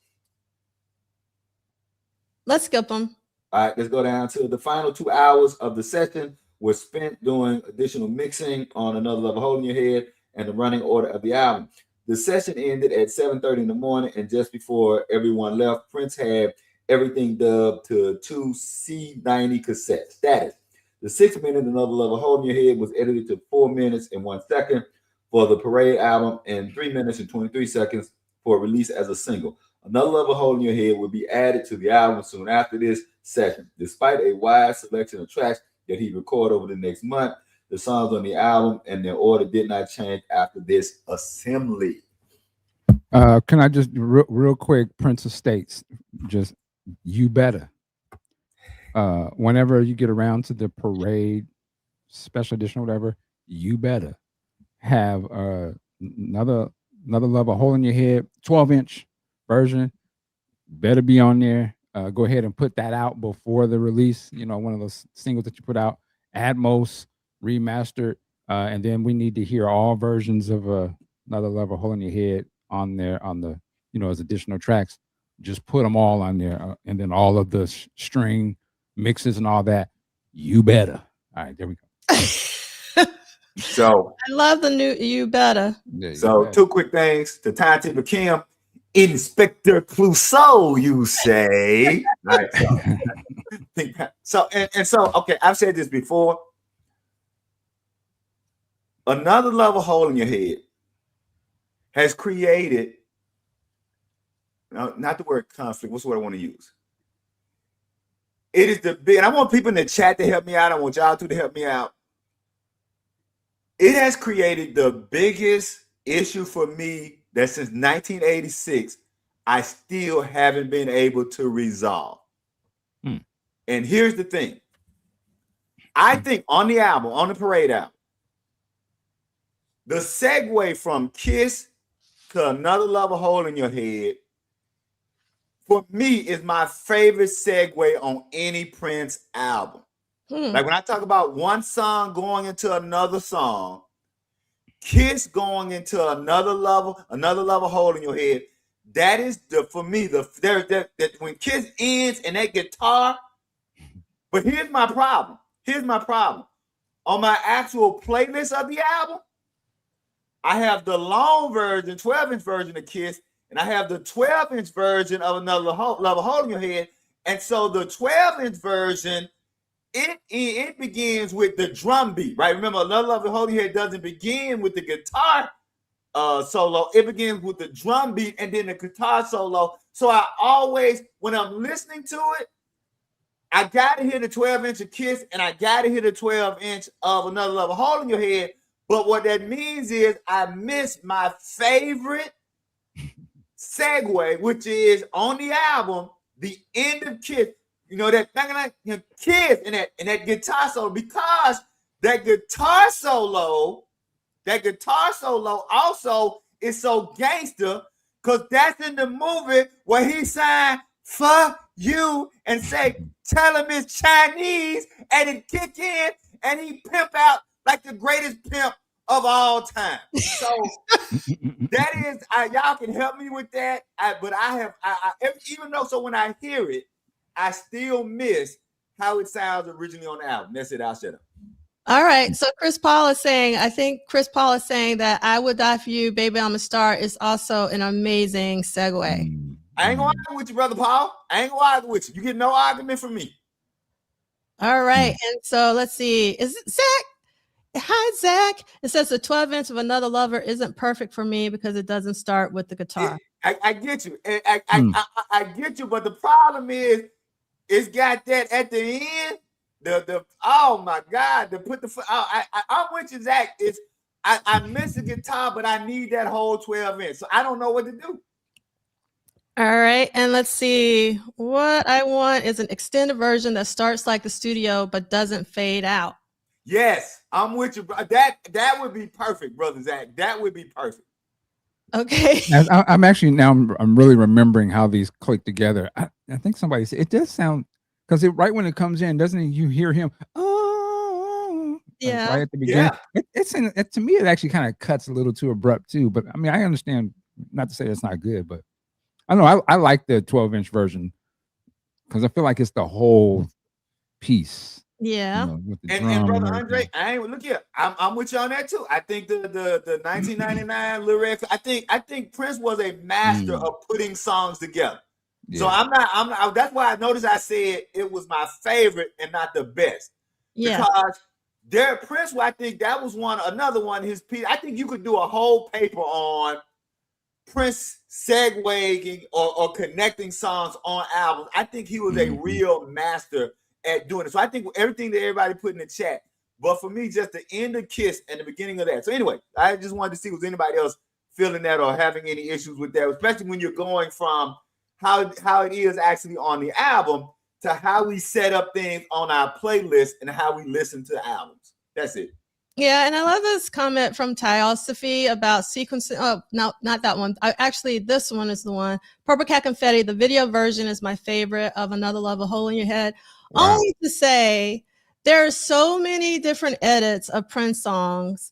S1: Let's skip them.
S3: All right, let's go down to the final 2 hours of the session were spent doing additional mixing on Another Love, Hold Your Head, and the running order of the album. The session ended at 7:30 in the morning, and just before everyone left, Prince had everything dubbed to 2 C90 cassette status. The 6-minute Another Love, Hold Your Head was edited to 4 minutes and 1 second for the Parade album and 3 minutes and 23 seconds for release as a single. Another Love, Hold Your Head will be added to the album soon after this session. Despite a wide selection of tracks that he recorded over the next month, the songs on the album and their order did not change after this assembly.
S2: Can I just real quick, Prince of States, just you better. Whenever you get around to the Parade special edition or whatever, you better have another Love, a Hole in Your Head 12-inch version. Better be on there. Go ahead and put that out before the release. You know, one of those singles that you put out, Atmos remastered, and then we need to hear all versions of Another Love, a Hole in Your Head on there on the, you know, as additional tracks. Just put them all on there, and then all of the string mixes and all that. You better. All right, there we go.
S3: So
S1: I love the new you better.
S2: Yeah,
S3: so
S2: better.
S3: 2 quick things to tie to Kim. Inspector Clouseau, you say. Right, so okay, I've said this before. Another Love, a Hole in Your Head has created, not the word conflict, what's the word I want to use? It is the big, and I want people in the chat to help me out. I want y'all to help me out. It has created the biggest issue for me that since 1986, I still haven't been able to resolve. And here's the thing. I think on the album, on the Parade album, the segue from Kiss to Another Love, a Hole in Your Head, for me, is my favorite segue on any Prince album. Like when I talk about one song going into another song, Kiss going into another love, a Hole in Your Head. That is for me that when Kiss ends and that guitar. But here's my problem. On my actual playlist of the album, I have the long version, 12-inch version of Kiss, and I have the 12-inch version of Another Love, a Hole in Your Head. And so the 12-inch version, it begins with the drum beat, right? Remember, Another Love, a Hole in Your Head doesn't begin with the guitar solo. It begins with the drum beat and then the guitar solo. So I always, when I'm listening to it, I got to hear the 12-inch of Kiss and I got to hear the 12-inch of Another Love, a Hole in Your Head. But what that means is I miss my favorite segue, which is on the album, the end of Kiss. You know, that Kiss and that guitar solo, because that guitar solo also is so gangster Because that's in the movie where he signed "fuck you" and say, "tell him it's Chinese," and it kick in and he pimp out like the greatest pimp of all time. So that is, y'all can help me with that. But even though, so when I hear it, I still miss how it sounds originally on the album. That's it. I'll shut up.
S1: All right. So Chris Paul is saying, I think Chris Paul is saying that "I Would Die for You, Baby, I'm a Star" is also an amazing segue.
S3: I ain't gonna argue with you, brother Paul. I ain't gonna argue with you. You get no argument from me.
S1: All right. And so let's see. Is it Zach? Hi, Zach. It says the 12-inch of Another Lover isn't perfect for me because it doesn't start with the guitar.
S3: I get you. I get you, but the problem is it's got that at the end. The oh my God, to put the foot. I'm with you, Zach. I miss the guitar, but I need that whole 12-inch. So I don't know what to do.
S1: All right, and let's see. What I want is an extended version that starts like the studio but doesn't fade out.
S3: Yes, I'm with you, bro. That would be perfect, brother Zach. That would be perfect.
S1: Okay.
S2: I'm actually now I'm really remembering how these click together. I think somebody said it does sound, because right when it comes in, doesn't it, you hear him? Oh,
S1: yeah,
S2: right at the beginning. Yeah. To me, it actually kind of cuts a little too abrupt too. But I mean, I understand. Not to say it's not good, but I don't know. I like the 12-inch version because I feel like it's the whole piece.
S1: Yeah.
S2: You know, with the
S3: and brother Andre, look here. I'm with you on that too. I think the 1999 lyrics. I think Prince was a master of putting songs together. Yeah. So I'm not. That's why I noticed I said it was my favorite and not the best.
S1: Yeah.
S3: Because Prince, I think that was another one. His piece. I think you could do a whole paper on Prince segueing or connecting songs on albums. I think he was a real master at doing it. So I think everything that everybody put in the chat, but for me, just the end of Kiss and the beginning of that. So anyway, I just wanted to see was anybody else feeling that or having any issues with that, especially when you're going from how it is actually on the album to how we set up things on our playlist and how we listen to albums. That's it.
S1: Yeah, and I love this comment from Tyosophy about sequencing. Oh, no, not that one. Actually, this one is the one. Purple Cat Confetti, the video version is my favorite of Another Love, A Hole in Your Head. Wow. Only to say there are so many different edits of Prince songs.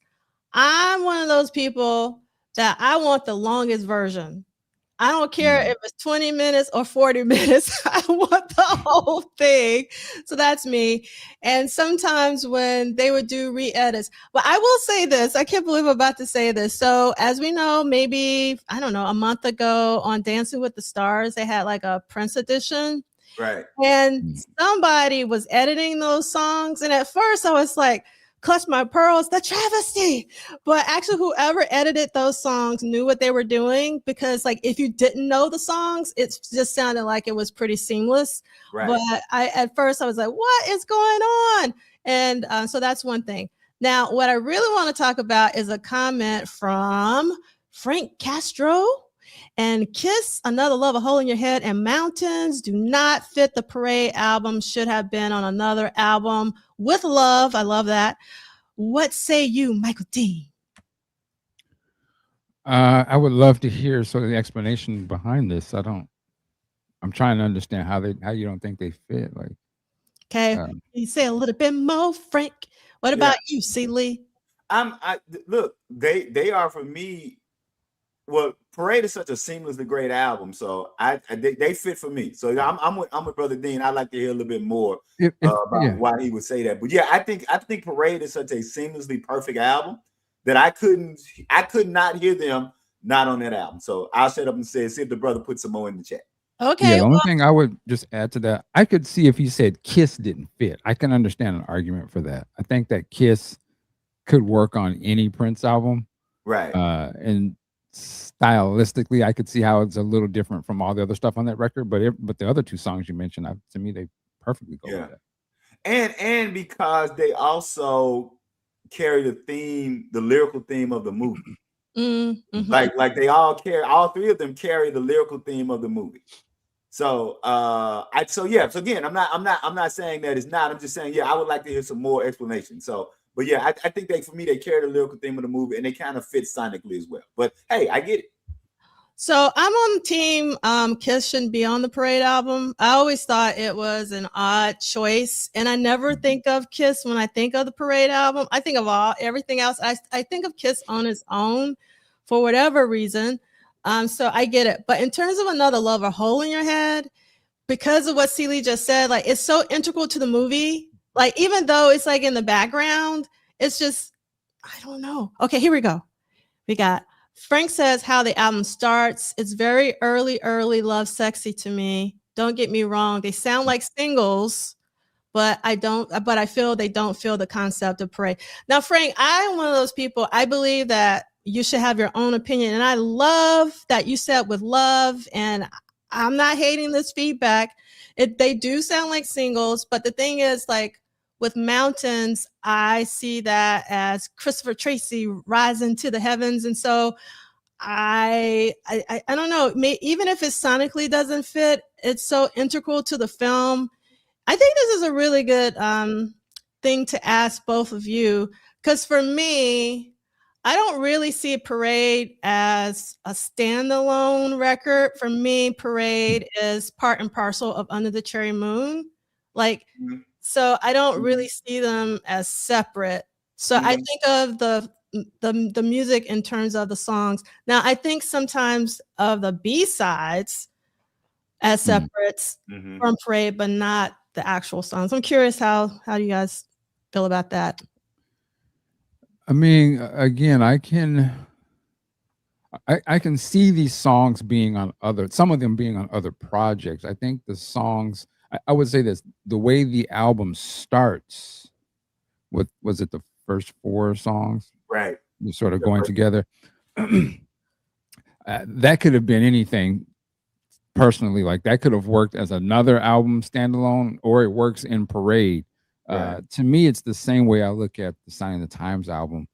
S1: I'm one of those people that I want the longest version. I don't care if it's 20 minutes or 40 minutes. I want the whole thing. So that's me. And sometimes when they would do re-edits, but I will say this, I can't believe I'm about to say this. So as we know, maybe, I don't know, a month ago on Dancing with the Stars, they had like a Prince edition.
S3: Right.
S1: And somebody was editing those songs. And at first I was like, clutch my pearls, the travesty. But actually, whoever edited those songs knew what they were doing, because like if you didn't know the songs, it just sounded like it was pretty seamless. Right. But at first I was like, what is going on? And so that's one thing. Now, what I really want to talk about is a comment from Frank Castro. And Kiss, Another Love, A Hole in Your Head, and Mountains do not fit the Parade album. Should have been on another album. With Love, I love that. What say you, Michael Dean?
S2: I would love to hear sort of the explanation behind this. I'm trying to understand how you don't think they fit. Like,
S1: okay, you say a little bit more, Frank. What about you, C. Lee?
S3: Look, they are for me. Well, Parade is such a seamlessly great album, so they fit for me. So I'm with Brother Dean. I'd like to hear a little bit more about why he would say that. But yeah, I think Parade is such a seamlessly perfect album that I could not hear them not on that album. So I'll shut up and see if the brother put some more in the chat.
S1: Okay.
S2: Yeah, the only thing I would just add to that, I could see if he said Kiss didn't fit. I can understand an argument for that. I think that Kiss could work on any Prince album.
S3: Right.
S2: And stylistically, I could see how it's a little different from all the other stuff on that record, but the other two songs you mentioned, to me, they perfectly go with that.
S3: And because they also carry the lyrical theme of the movie. Mm-hmm. Like they all three of them carry the lyrical theme of the movie. So so again, I'm not saying that it's not. I'm just saying, I would like to hear some more explanation. So. But yeah, I think for me, they carry the lyrical theme of the movie and they kind of fit sonically as well. But hey, I get it.
S1: So I'm on team Kiss shouldn't be on the Parade album. I always thought it was an odd choice, and I never think of Kiss when I think of the Parade album. I think of everything else. I think of Kiss on its own for whatever reason. So I get it. But in terms of Another Love or Hole in Your Head, because of what Celie just said, like it's so integral to the movie. Like even though it's like in the background, it's just I don't know. Okay, here we go. We got Frank says how the album starts. It's very early love sexy to me. Don't get me wrong. They sound like singles, but I feel they don't feel the concept of Parade. Now, Frank, I'm one of those people. I believe that you should have your own opinion. And I love that you said with love, and I'm not hating this feedback. They do sound like singles, but the thing is, like with Mountains, I see that as Christopher Tracy rising to the heavens. And so I don't know, even if it sonically doesn't fit, it's so integral to the film. I think this is a really good thing to ask both of you, because for me, I don't really see Parade as a standalone record. For me, Parade is part and parcel of Under the Cherry Moon. Like, so I don't really see them as separate. So I think of the music in terms of the songs. Now, I think sometimes of the B-sides as separates from Parade, but not the actual songs. I'm curious how you guys feel about that.
S2: I mean, again, I can see these songs being on some of them being on other projects. I think the songs, I would say this, the way the album starts with, was it the first 4 songs?
S3: Right.
S2: You're sort of going together. That could have been anything. Personally, like that could have worked as another album standalone, or it works in Parade. Right. To me, it's the same way I look at the Sign of the Times album.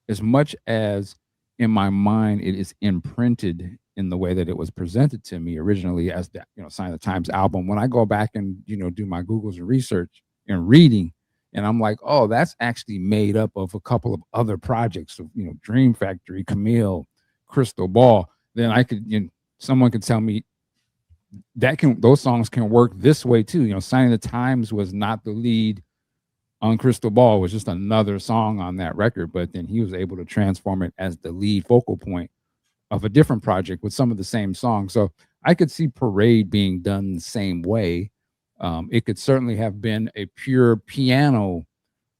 S2: As much as in my mind it is imprinted in the way that it was presented to me originally as the Sign of the Times album, when I go back and do my Googles and research and reading, and I'm like, oh, that's actually made up of a couple of other projects of Dream Factory, Camille, Crystal Ball, then I could someone could tell me those songs can work this way too. Sign of the Times was not the lead on Crystal Ball, it was just another song on that record, but then he was able to transform it as the lead focal point of a different project with some of the same songs. So I could see Parade being done the same way. It could certainly have been a pure piano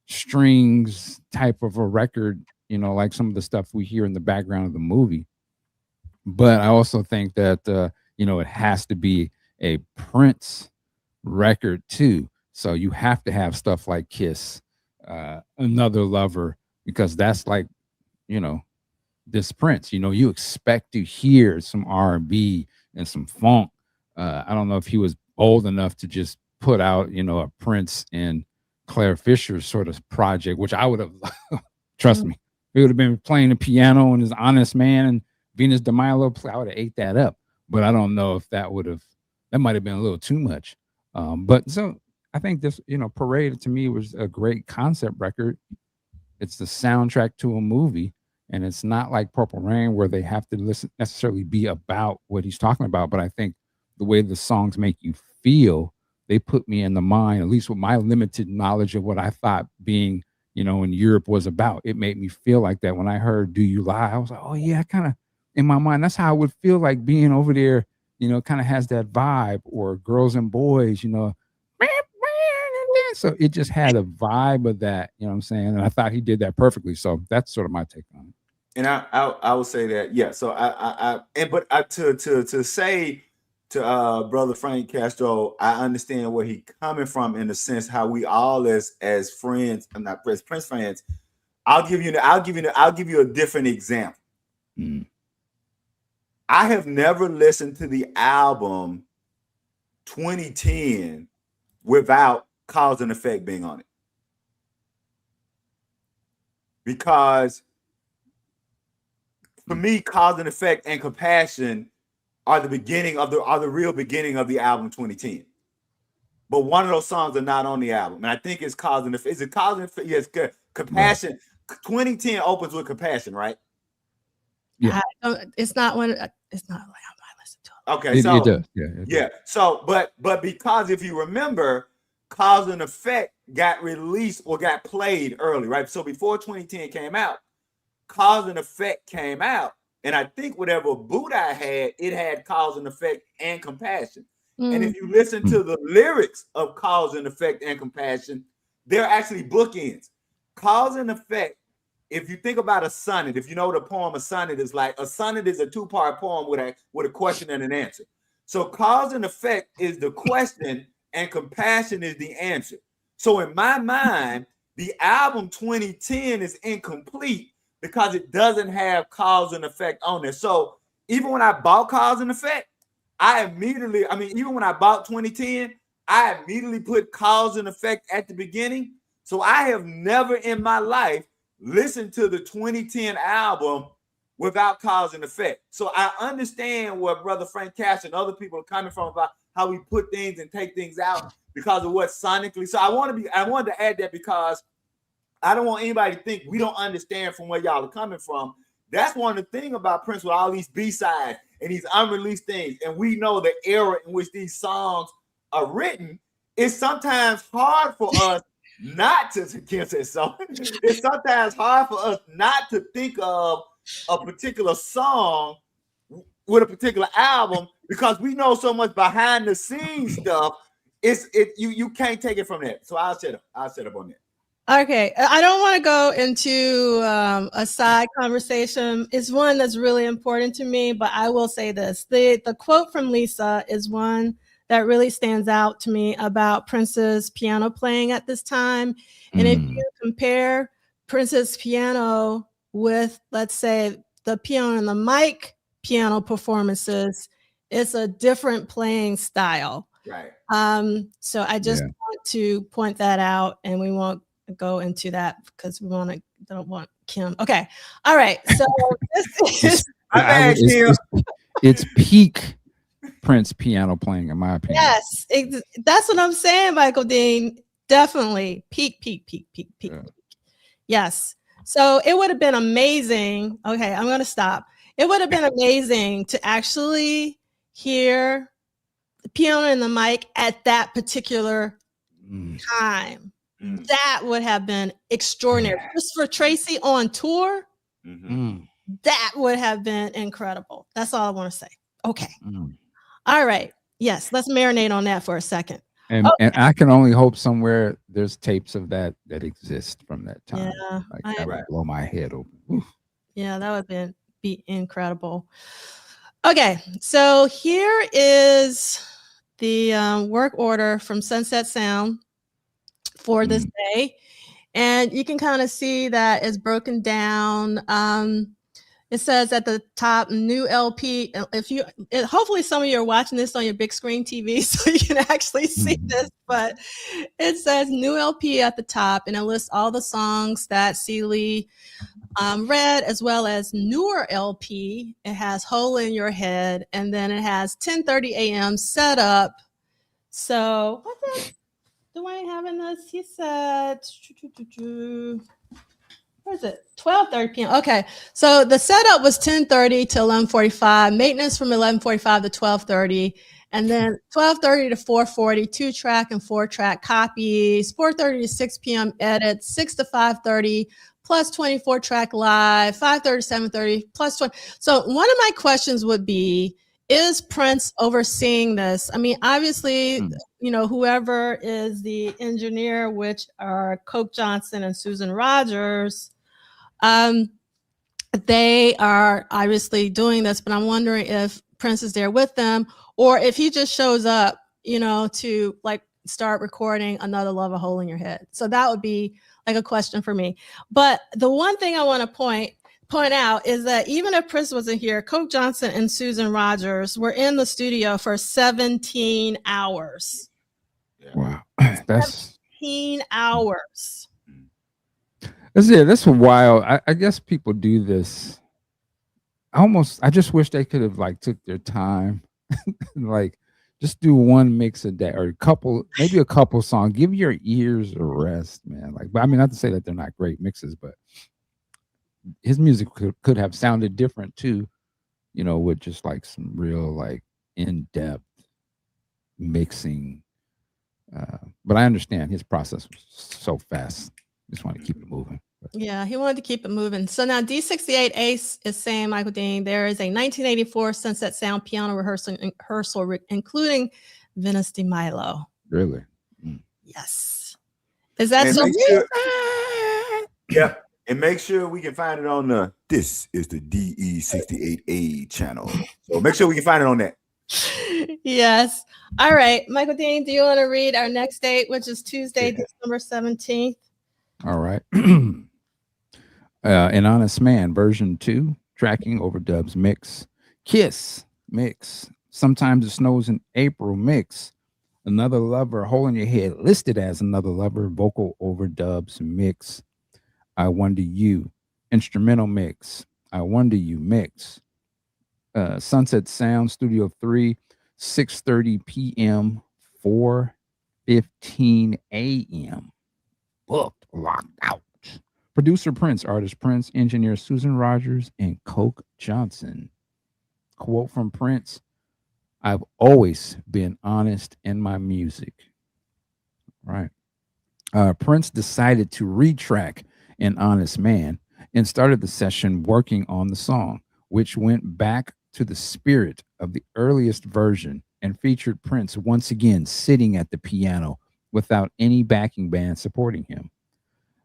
S2: strings type of a record, like some of the stuff we hear in the background of the movie. But I also think that it has to be a Prince record too. So you have to have stuff like Kiss, Another Lover, because that's like, this Prince. You expect to hear some R&B and some funk. I don't know if he was old enough to just put out, a Prince and Claire Fisher sort of project, which I would have, trust me, he would have been playing the piano and his Honest Man and Venus de Milo, I would have ate that up. But I don't know if that might have been a little too much. But so I think this, Parade to me was a great concept record. It's the soundtrack to a movie, and it's not like Purple Rain where they have to necessarily be about what he's talking about. But I think the way the songs make you feel, they put me in the mind, at least with my limited knowledge of what I thought being, in Europe was about. It made me feel like that. When I heard Do You Lie, I was like, oh yeah, kind of in my mind, that's how I would feel like being over there, kind of has that vibe. Or Girls and Boys, so it just had a vibe of that, what I'm saying? And I thought he did that perfectly. So that's sort of my take on it.
S3: And I would say that, yeah. So to say to brother Frank Castro, I understand where he coming from in the sense how we all as friends, I'm not Prince fans. I'll give you a different example. I have never listened to the album 2010 without Cause and Effect being on it, because for me, Cause and Effect and Compassion are the real beginning of the album 2010. But one of those songs are not on the album, and I think it's Cause and Effect. Is it Cause and Effect? Yes, Compassion. Right. 2010 opens with Compassion, right?
S2: Yeah.
S1: It's not one. It's not like I listen to it.
S3: Okay,
S2: It does. Yeah.
S3: Yeah. So, but because if you remember, Cause and Effect got released or got played early, right? So before 2010 came out, Cause and Effect came out, and I think whatever boot I had, it had Cause and Effect and Compassion. And if you listen to the lyrics of Cause and Effect and Compassion, they're actually bookends. Cause and Effect. If you think about a sonnet, if you know what a poem a sonnet is like, a sonnet is a two-part poem with a question and an answer. So Cause and Effect is the question and Compassion is the answer. So in my mind, the album 2010 is incomplete because it doesn't have Cause and Effect on there. So even when I bought Cause and Effect, even when I bought 2010, I immediately put Cause and Effect at the beginning. So I have never in my life listen to the 2010 album without Cause and Effect. So I understand where Brother Frank Cash and other people are coming from about how we put things and take things out because of what sonically. So I wanted to add that because I don't want anybody to think we don't understand from where y'all are coming from. That's one of the things about Prince with all these B-sides and these unreleased things. And we know the era in which these songs are written. It's sometimes hard for us not to can't say so. It's sometimes hard for us not to think of a particular song with a particular album because we know so much behind the scenes stuff. You can't take it from that. So I'll set up on that.
S1: Okay, I don't want to go into a side conversation. It's one that's really important to me, but I will say this. The quote from Lisa is one that really stands out to me about Prince's piano playing at this time. And if you compare Prince's piano with, let's say, the piano and the mic piano performances, it's a different playing style.
S3: Right.
S1: So I just want to point that out, and we won't go into that because we don't want Kim. Okay. All right. So this is
S2: it's peak Prince piano playing, in my opinion.
S1: Yes, that's what I'm saying, Michael Dean. Definitely peak. Yeah. Yes. So it would have been amazing. Okay, I'm going to stop. It would have been amazing to actually hear the piano and the mic at that particular time. That would have been extraordinary. Just for Tracy on tour, that would have been incredible. That's all I want to say. Okay. All right. Yes, let's marinate on that for a second.
S2: And I can only hope somewhere there's tapes of that exist from that time.
S1: Yeah,
S2: that would blow my head open. Oof.
S1: Yeah, that would be incredible. Okay, so here is the work order from Sunset Sound for this day. And you can kind of see that it's broken down. It says at the top, new LP. Hopefully some of you are watching this on your big screen TV so you can actually see this, but it says new LP at the top, and it lists all the songs that Celie read, as well as newer LP. It has Hole in Your Head, and then it has 10:30 a.m. set up. So what does Duane have in this? He said, where is it? 12:30 p.m. Okay, so the setup was 10:30 to 11:45, maintenance from 11:45 to 12:30, and then 12:30 to 4:40, 2-track and 4-track copies, 4:30 to 6 p.m. edits, 6 to 5:30, plus 24-track live, 5:30 to 7:30, plus 20. So one of my questions would be, is Prince overseeing this? I mean, obviously, whoever is the engineer, which are Coke Johnson and Susan Rogers, they are obviously doing this, but I'm wondering if Prince is there with them or if he just shows up, to like start recording another Love a Hole in Your Head. So that would be like a question for me. But the one thing I want to point out is that even if Prince wasn't here, Coke Johnson and Susan Rogers were in the studio for 17 hours.
S2: Wow.
S1: 17 hours.
S2: That's a while. I guess people do this. I just wish they could have took their time, just do one mix a day or maybe a couple songs. Give your ears a rest, man. But I mean, not to say that they're not great mixes, but his music could have sounded different too, with just like some real like in-depth mixing. But I understand his process was so fast. Just want to keep it moving.
S1: Yeah, he wanted to keep it moving. So now D68 Ace is saying, Michael Dean, there is a 1984 Sunset Sound piano rehearsal including Venice de Milo.
S2: Really?
S1: Yes. Is that
S3: And
S1: so?
S3: Yep. And make sure we can find it on this is the DE68A channel. So make sure we can find it on that.
S1: Yes. All right. Michael Dean, do you want to read our next date, which is Tuesday, December 17th?
S2: All right. An Honest Man, version 2, tracking overdubs mix. Kiss mix. Sometimes It Snows in April mix. Another Lover, Hole in Your Head, listed as Another Lover, vocal overdubs mix. I Wonder You, instrumental mix. I Wonder You mix. Sunset Sound Studio 3, 6:30 p.m., 4:15 a.m. Booked, locked out. Producer Prince, artist Prince, engineer Susan Rogers, and Coke Johnson. Quote from Prince: I've always been honest in my music. Right. Prince decided to retrack An Honest Man and started the session working on the song, which went back to the spirit of the earliest version and featured Prince once again sitting at the piano without any backing band supporting him.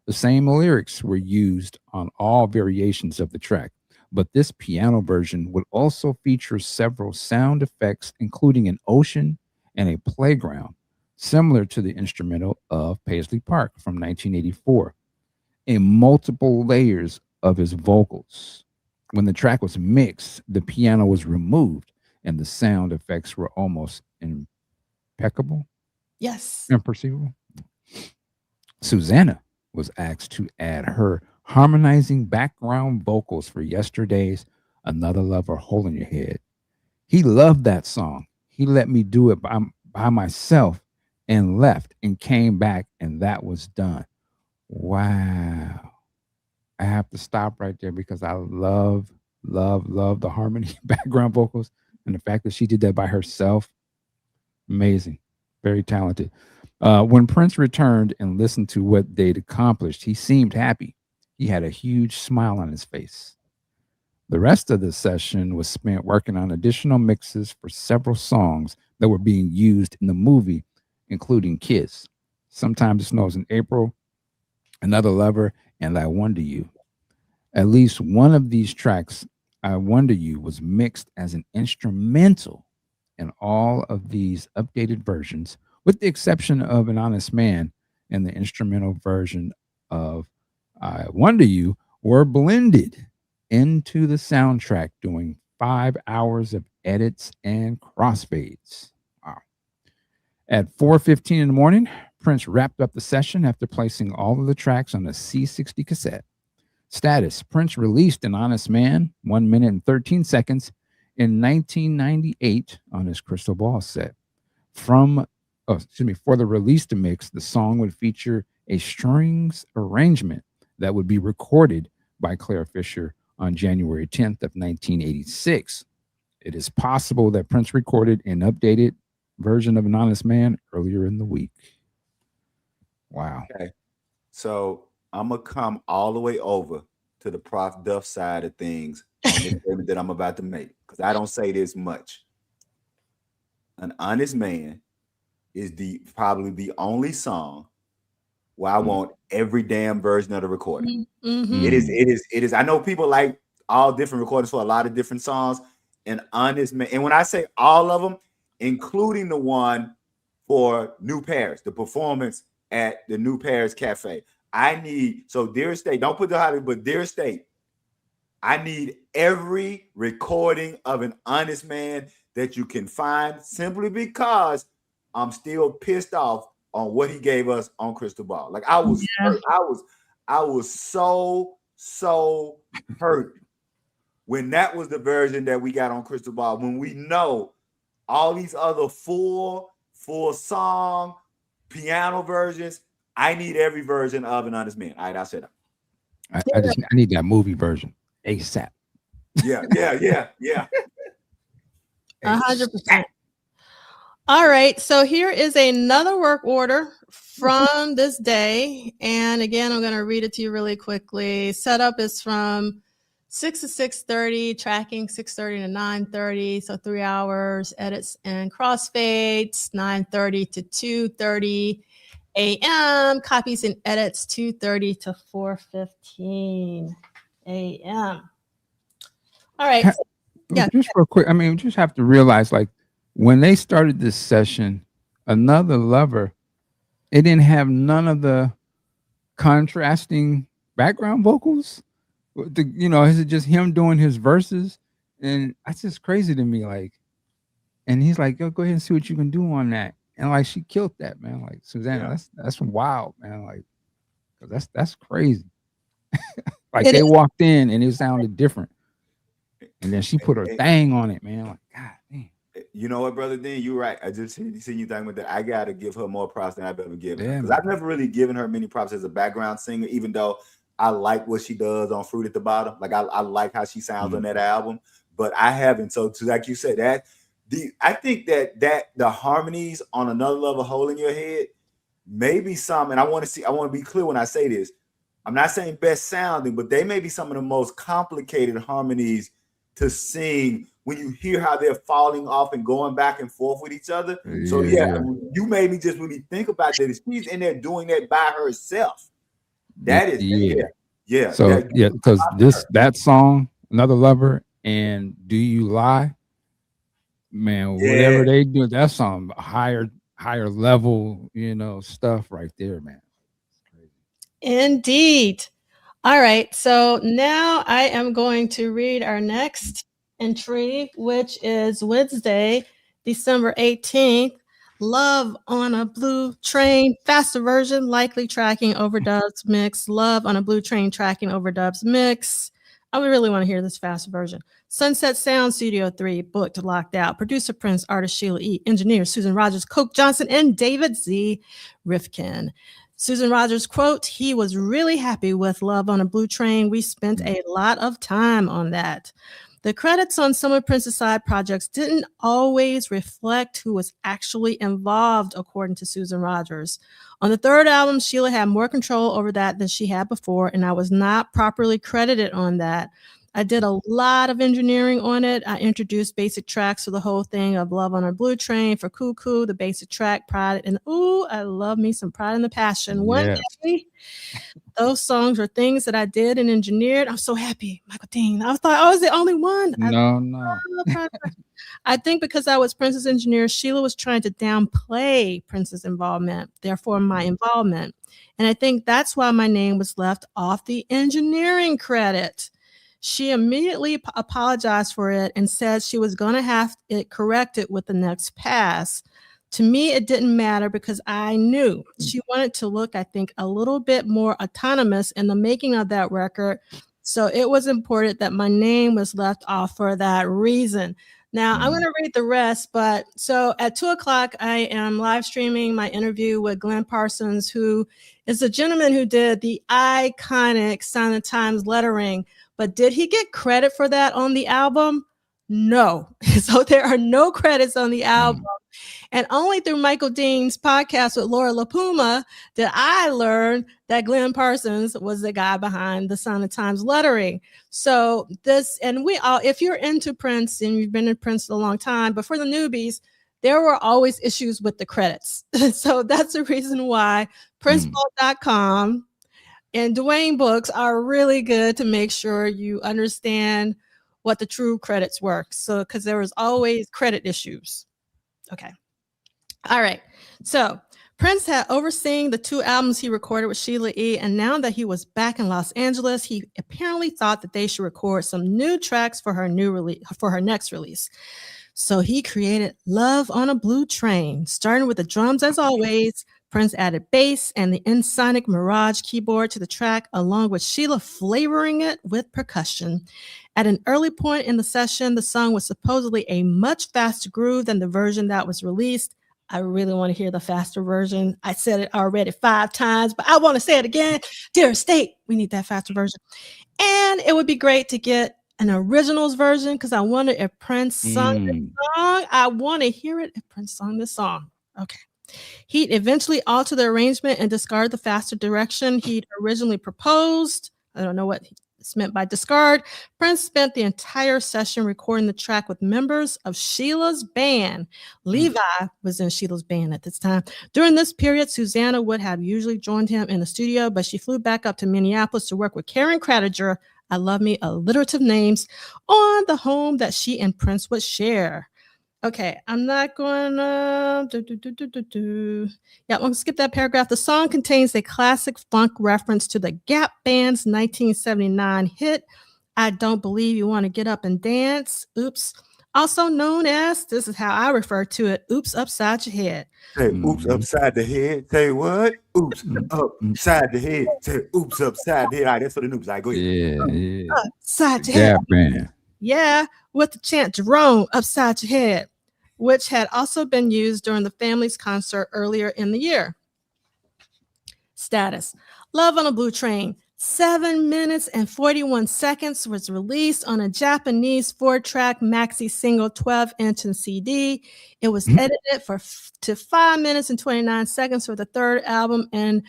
S2: The same lyrics were used on all variations of the track, but this piano version would also feature several sound effects, including an ocean and a playground, similar to the instrumental of Paisley Park from 1984, and multiple layers of his vocals. When the track was mixed, the piano was removed and the sound effects were almost impeccable,
S1: Yes.
S2: imperceivable. Susanna was asked to add her harmonizing background vocals for Yesterday's Another Lover, Hole in Your Head. He loved that song. He let me do it by myself and left and came back, and that was done. Wow. I have to stop right there because I love the harmony background vocals and the fact that she did that by herself. Amazing. Very talented. When Prince returned and listened to what they'd accomplished, he seemed happy. He had a huge smile on his face. The rest of the session was spent working on additional mixes for several songs that were being used in the movie, including Kiss, Sometimes It Snows in April, Another Lover, and I Wonder You. At least one of these tracks, I Wonder You, was mixed as an instrumental in all of these updated versions, with the exception of An Honest Man and the instrumental version of I Wonder You were blended into the soundtrack during 5 hours of edits and crossfades. Wow. At 4:15 in the morning, Prince wrapped up the session after placing all of the tracks on a C60 cassette. Status: Prince released An Honest Man, 1 minute and 13 seconds, in 1998 on his Crystal Ball set. For the release to mix, the song would feature a strings arrangement that would be recorded by Claire Fisher on January 10th of 1986. It is possible that Prince recorded an updated version of An Honest Man earlier in the week. Wow.
S3: Okay. So I'm going to come all the way over to the Prof Duff side of things on this statement that I'm about to make, because I don't say this much. An Honest Man is probably the only song where I want every damn version of the recording.
S1: Mm-hmm.
S3: It is. I know people like all different recordings for a lot of different songs. An Honest Man, and when I say all of them, including the one for New Paris, the performance at the New Paris Cafe, I need, so Dear State, don't put the Hollywood, but Dear State, I need every recording of An Honest Man that you can find, simply because I'm still pissed off on what he gave us on Crystal Ball. Like I was hurt. I was so hurt when that was the version that we got on Crystal Ball, when we know all these other full song piano versions. I need every version of An Honest Man. All right, I said that.
S2: I need that movie version ASAP.
S3: Yeah.
S1: 100%. All right, so here is another work order from this day. And again, I'm going to read it to you really quickly. Setup is from 6 to 6:30, tracking 6:30 to 9:30, so 3 hours. Edits and crossfades 9:30 to 2:30 a.m. Copies and edits 2:30 to 4:15 a.m. All right. Yeah.
S2: Just real quick, I mean, we just have to realize, like, when they started this session, Another Lover, it didn't have none of the contrasting background vocals. Is it just him doing his verses? And that's just crazy to me. Like, and he's like, "Yo, go ahead and see what you can do on that." And like, she killed that, man. Like, Susanna, that's wild, man. Like, that's crazy. Like, they walked in and it sounded different. And then she put her thing on it, man. Like, God damn.
S3: You know what, brother Dean? You're right. I just seen you talking about that. I gotta give her more props than I've ever given her. Because I've never really given her many props as a background singer, even though I like what she does on Fruit at the Bottom. Like, I like how she sounds on that album, but I haven't. So like you said, I think that the harmonies on Another Lover, Hole in Your Head, maybe some, and I want to be clear when I say this. I'm not saying best sounding, but they may be some of the most complicated harmonies to sing when you hear how they're falling off and going back and forth with each other. So you made me just really think about that. She's in there doing that by herself. That is yeah.
S2: So because that song, Another Lover, and Do You Lie, man, whatever they do, that's some higher level, stuff right there, man.
S1: Indeed. All right. So now I am going to read our next entry, which is Wednesday, December 18th. Love on a Blue Train, faster version, likely tracking overdubs mix. Love on a Blue Train, tracking overdubs mix. I really want to hear this faster version. Sunset Sound Studio 3, booked, locked out. Producer Prince, artist Sheila E, engineer Susan Rogers, Coke Johnson, and David Z. Rifkin. Susan Rogers quote, "He was really happy with Love on a Blue Train. We spent a lot of time on that." The credits on some of Prince's side projects didn't always reflect who was actually involved, according to Susan Rogers. On the third album, Sheila had more control over that than she had before, and I was not properly credited on that. I did a lot of engineering on it. I introduced basic tracks for the whole thing of Love on a Blue Train, for Cuckoo, the basic track, Pride, and I love me some Pride and the Passion. One day, those songs were things that I did and engineered. I'm so happy, Michael Dean. I thought I was the only one.
S2: No.
S1: I think because I was Prince's engineer, Sheila was trying to downplay Prince's involvement, therefore my involvement. And I think that's why my name was left off the engineering credit. She immediately apologized for it and said she was going to have it corrected with the next pass. To me, it didn't matter because I knew she wanted to look, I think, a little bit more autonomous in the making of that record. So it was important that my name was left off for that reason. Now, I'm going to read the rest, but so at 2:00, I am live streaming my interview with Glenn Parsons, who is the gentleman who did the iconic Sign of the Times lettering. But did he get credit for that on the album? No. So there are no credits on the album. And only through Michael Dean's podcast with Laura LaPuma did I learn that Glenn Parsons was the guy behind the Sign of the Times lettering. So if you're into Prince and you've been in Prince a long time, but for the newbies, there were always issues with the credits. So that's the reason why PrinceVault.com and Duane Books are really good to make sure you understand what the true credits were. So, because there was always credit issues. Okay. All right. So Prince had overseen the 2 albums he recorded with Sheila E. And now that he was back in Los Angeles, he apparently thought that they should record some new tracks for her next release. So he created Love on a Blue Train, starting with the drums as always. Prince added bass and the Ensoniq Mirage keyboard to the track, along with Sheila flavoring it with percussion. At an early point in the session, the song was supposedly a much faster groove than the version that was released. I really want to hear the faster version. I said it already 5 times, but I want to say it again. Dear State, we need that faster version. And it would be great to get an originals version because I wonder if Prince sung this song. I want to hear it if Prince sung this song. Okay. He'd eventually alter the arrangement and discard the faster direction he'd originally proposed. I don't know what it's meant by discard. Prince spent the entire session recording the track with members of Sheila's band. Levi was in Sheila's band at this time. During this period, Susanna would have usually joined him in the studio, but she flew back up to Minneapolis to work with Karen Crediger, I love me alliterative names, on the home that she and Prince would share. Okay, I'm not going to. Yeah, I'm going to skip that paragraph. The song contains a classic funk reference to the Gap Band's 1979 hit, I Don't Believe You Want to Get Up and Dance. Oops. Also known as, this is how I refer to it, Oops Upside Your Head.
S3: Say oops upside the head. Say what? Oops upside the head. Say oops upside the head. All right, that's for the noobs. All right, go ahead.
S2: Yeah.
S1: Upside your head.
S2: Gap Band.
S1: Yeah, with the chant Jerome upside your head, which had also been used during the family's concert earlier in the year. Status. Love on a Blue Train, 7 minutes and 41 seconds, was released on a Japanese 4-track maxi single 12-inch and CD. It was edited to 5 minutes and 29 seconds for the third album and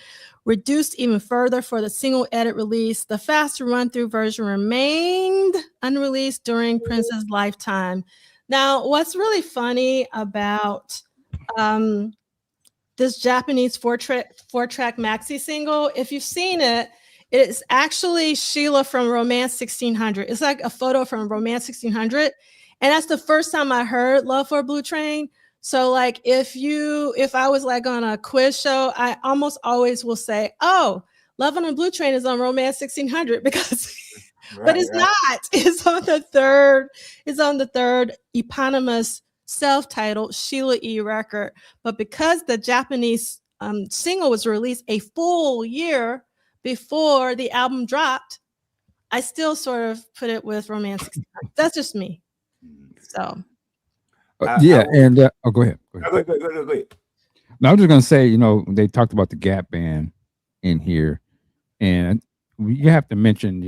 S1: reduced even further for the single edit release. The faster run-through version remained unreleased during Prince's lifetime. Now, what's really funny about this Japanese 4-track maxi single, if you've seen it, it's actually Sheila from Romance 1600. It's like a photo from Romance 1600. And that's the first time I heard Love for a Blue Train. So like if I was like on a quiz show, I almost always will say, oh, Love on a Blue Train is on Romance 1600 because but it's not. It's on the third eponymous self-titled Sheila E record. But because the Japanese single was released a full year before the album dropped, I still sort of put it with Romance 1600. That's just me. So
S2: go ahead. Go ahead. Now I'm just gonna say, they talked about the Gap Band in here, and you have to mention,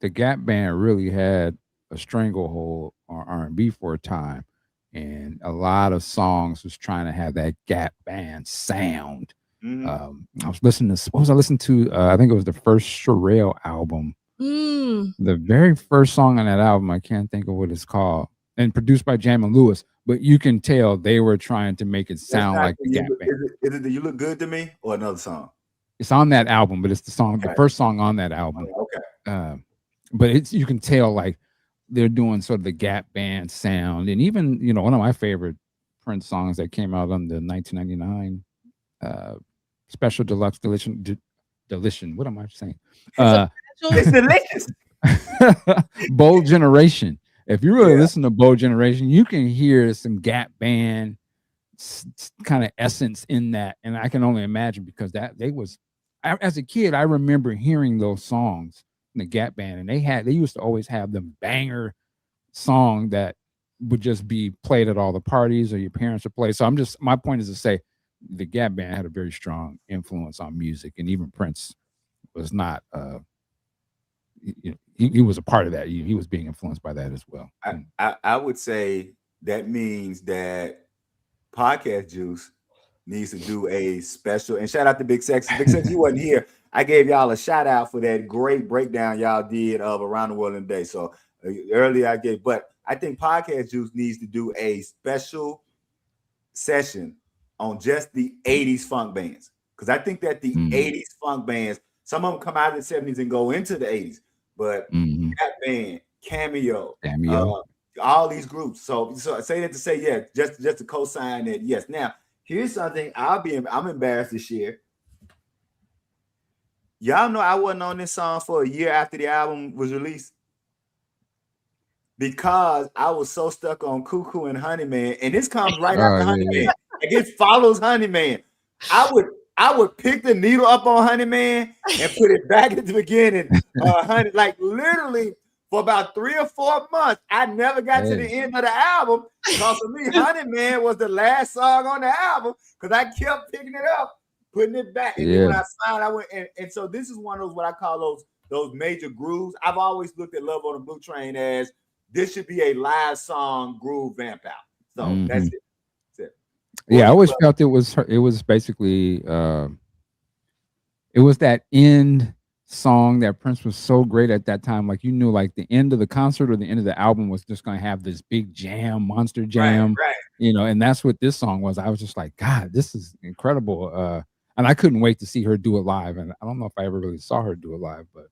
S2: the Gap Band really had a stranglehold on R&B for a time, and a lot of songs was trying to have that Gap Band sound. I was listening to, what was I listening to? I think it was the first Sherelle album. The very first song on that album, I can't think of what it's called, and produced by Jam and Lewis, but you can tell they were trying to make it sound like the Gap Band.
S3: Is it the You Look Good to Me or another song?
S2: It's on that album, but it's the song, the first song on that album.
S3: Okay.
S2: But you can tell like they're doing sort of the Gap Band sound, and even one of my favorite Prince songs that came out on the 1999 special deluxe delition. What am I saying?
S3: It's delicious.
S2: Bold Generation. If you really listen to Bold Generation, you can hear some Gap Band kind of essence in that, and I can only imagine because as a kid, I remember hearing those songs in the Gap Band, and they used to always have the banger song that would just be played at all the parties or your parents would play. So my point is to say the Gap Band had a very strong influence on music, and even Prince was not he was a part of that. He was being influenced by that as well.
S3: I would say that means that Podcast Juice needs to do a special, and shout out to Big Sexy. Big Sexy, you wasn't here. I gave y'all a shout out for that great breakdown y'all did of Around the World in a Day. So earlier but I think Podcast Juice needs to do a special session on just the 80s funk bands. Because I think that the 80s funk bands, some of them come out of the 70s and go into the 80s. But Gap Band, Cameo, all these groups. So say that to say, just to co-sign that, yes. Now, here's something I'm embarrassed to share. Y'all know I wasn't on this song for a year after the album was released because I was so stuck on Cuckoo and Honeyman, and this comes right after Honeyman. Like it follows Honeyman. I would pick the needle up on Honeyman and put it back at the beginning. Honey, like literally for about 3 or 4 months. I never got to the end of the album because for me, Honey Man was the last song on the album because I kept picking it up, putting it back. And then when I found, I went and so this is one of those what I call those major grooves. I've always looked at Love on the Blue Train as this should be a live song groove vamp out. So that's it.
S2: Yeah, I always felt it was basically it was that end song that Prince was so great at that time. Like you knew like the end of the concert or the end of the album was just gonna have this big jam, monster jam,
S3: right.
S2: You know, and that's what this song was. I was just like, God, this is incredible. And I couldn't wait to see her do it live. And I don't know if I ever really saw her do it live, but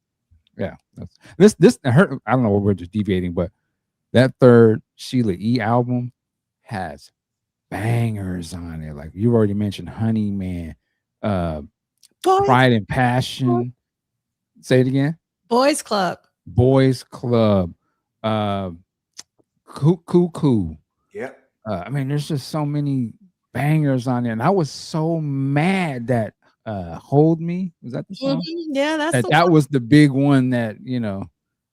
S2: yeah, this her. I don't know, we're just deviating, but that third Sheila E album has bangers on it. Like you already mentioned, Honey Man, Pride and Passion. Say it again.
S1: Boys Club.
S2: Cuckoo.
S3: Yep.
S2: I mean, there's just so many bangers on there, and I was so mad that Hold Me, was that the song?
S1: Yeah,
S2: that was the big one that, you know,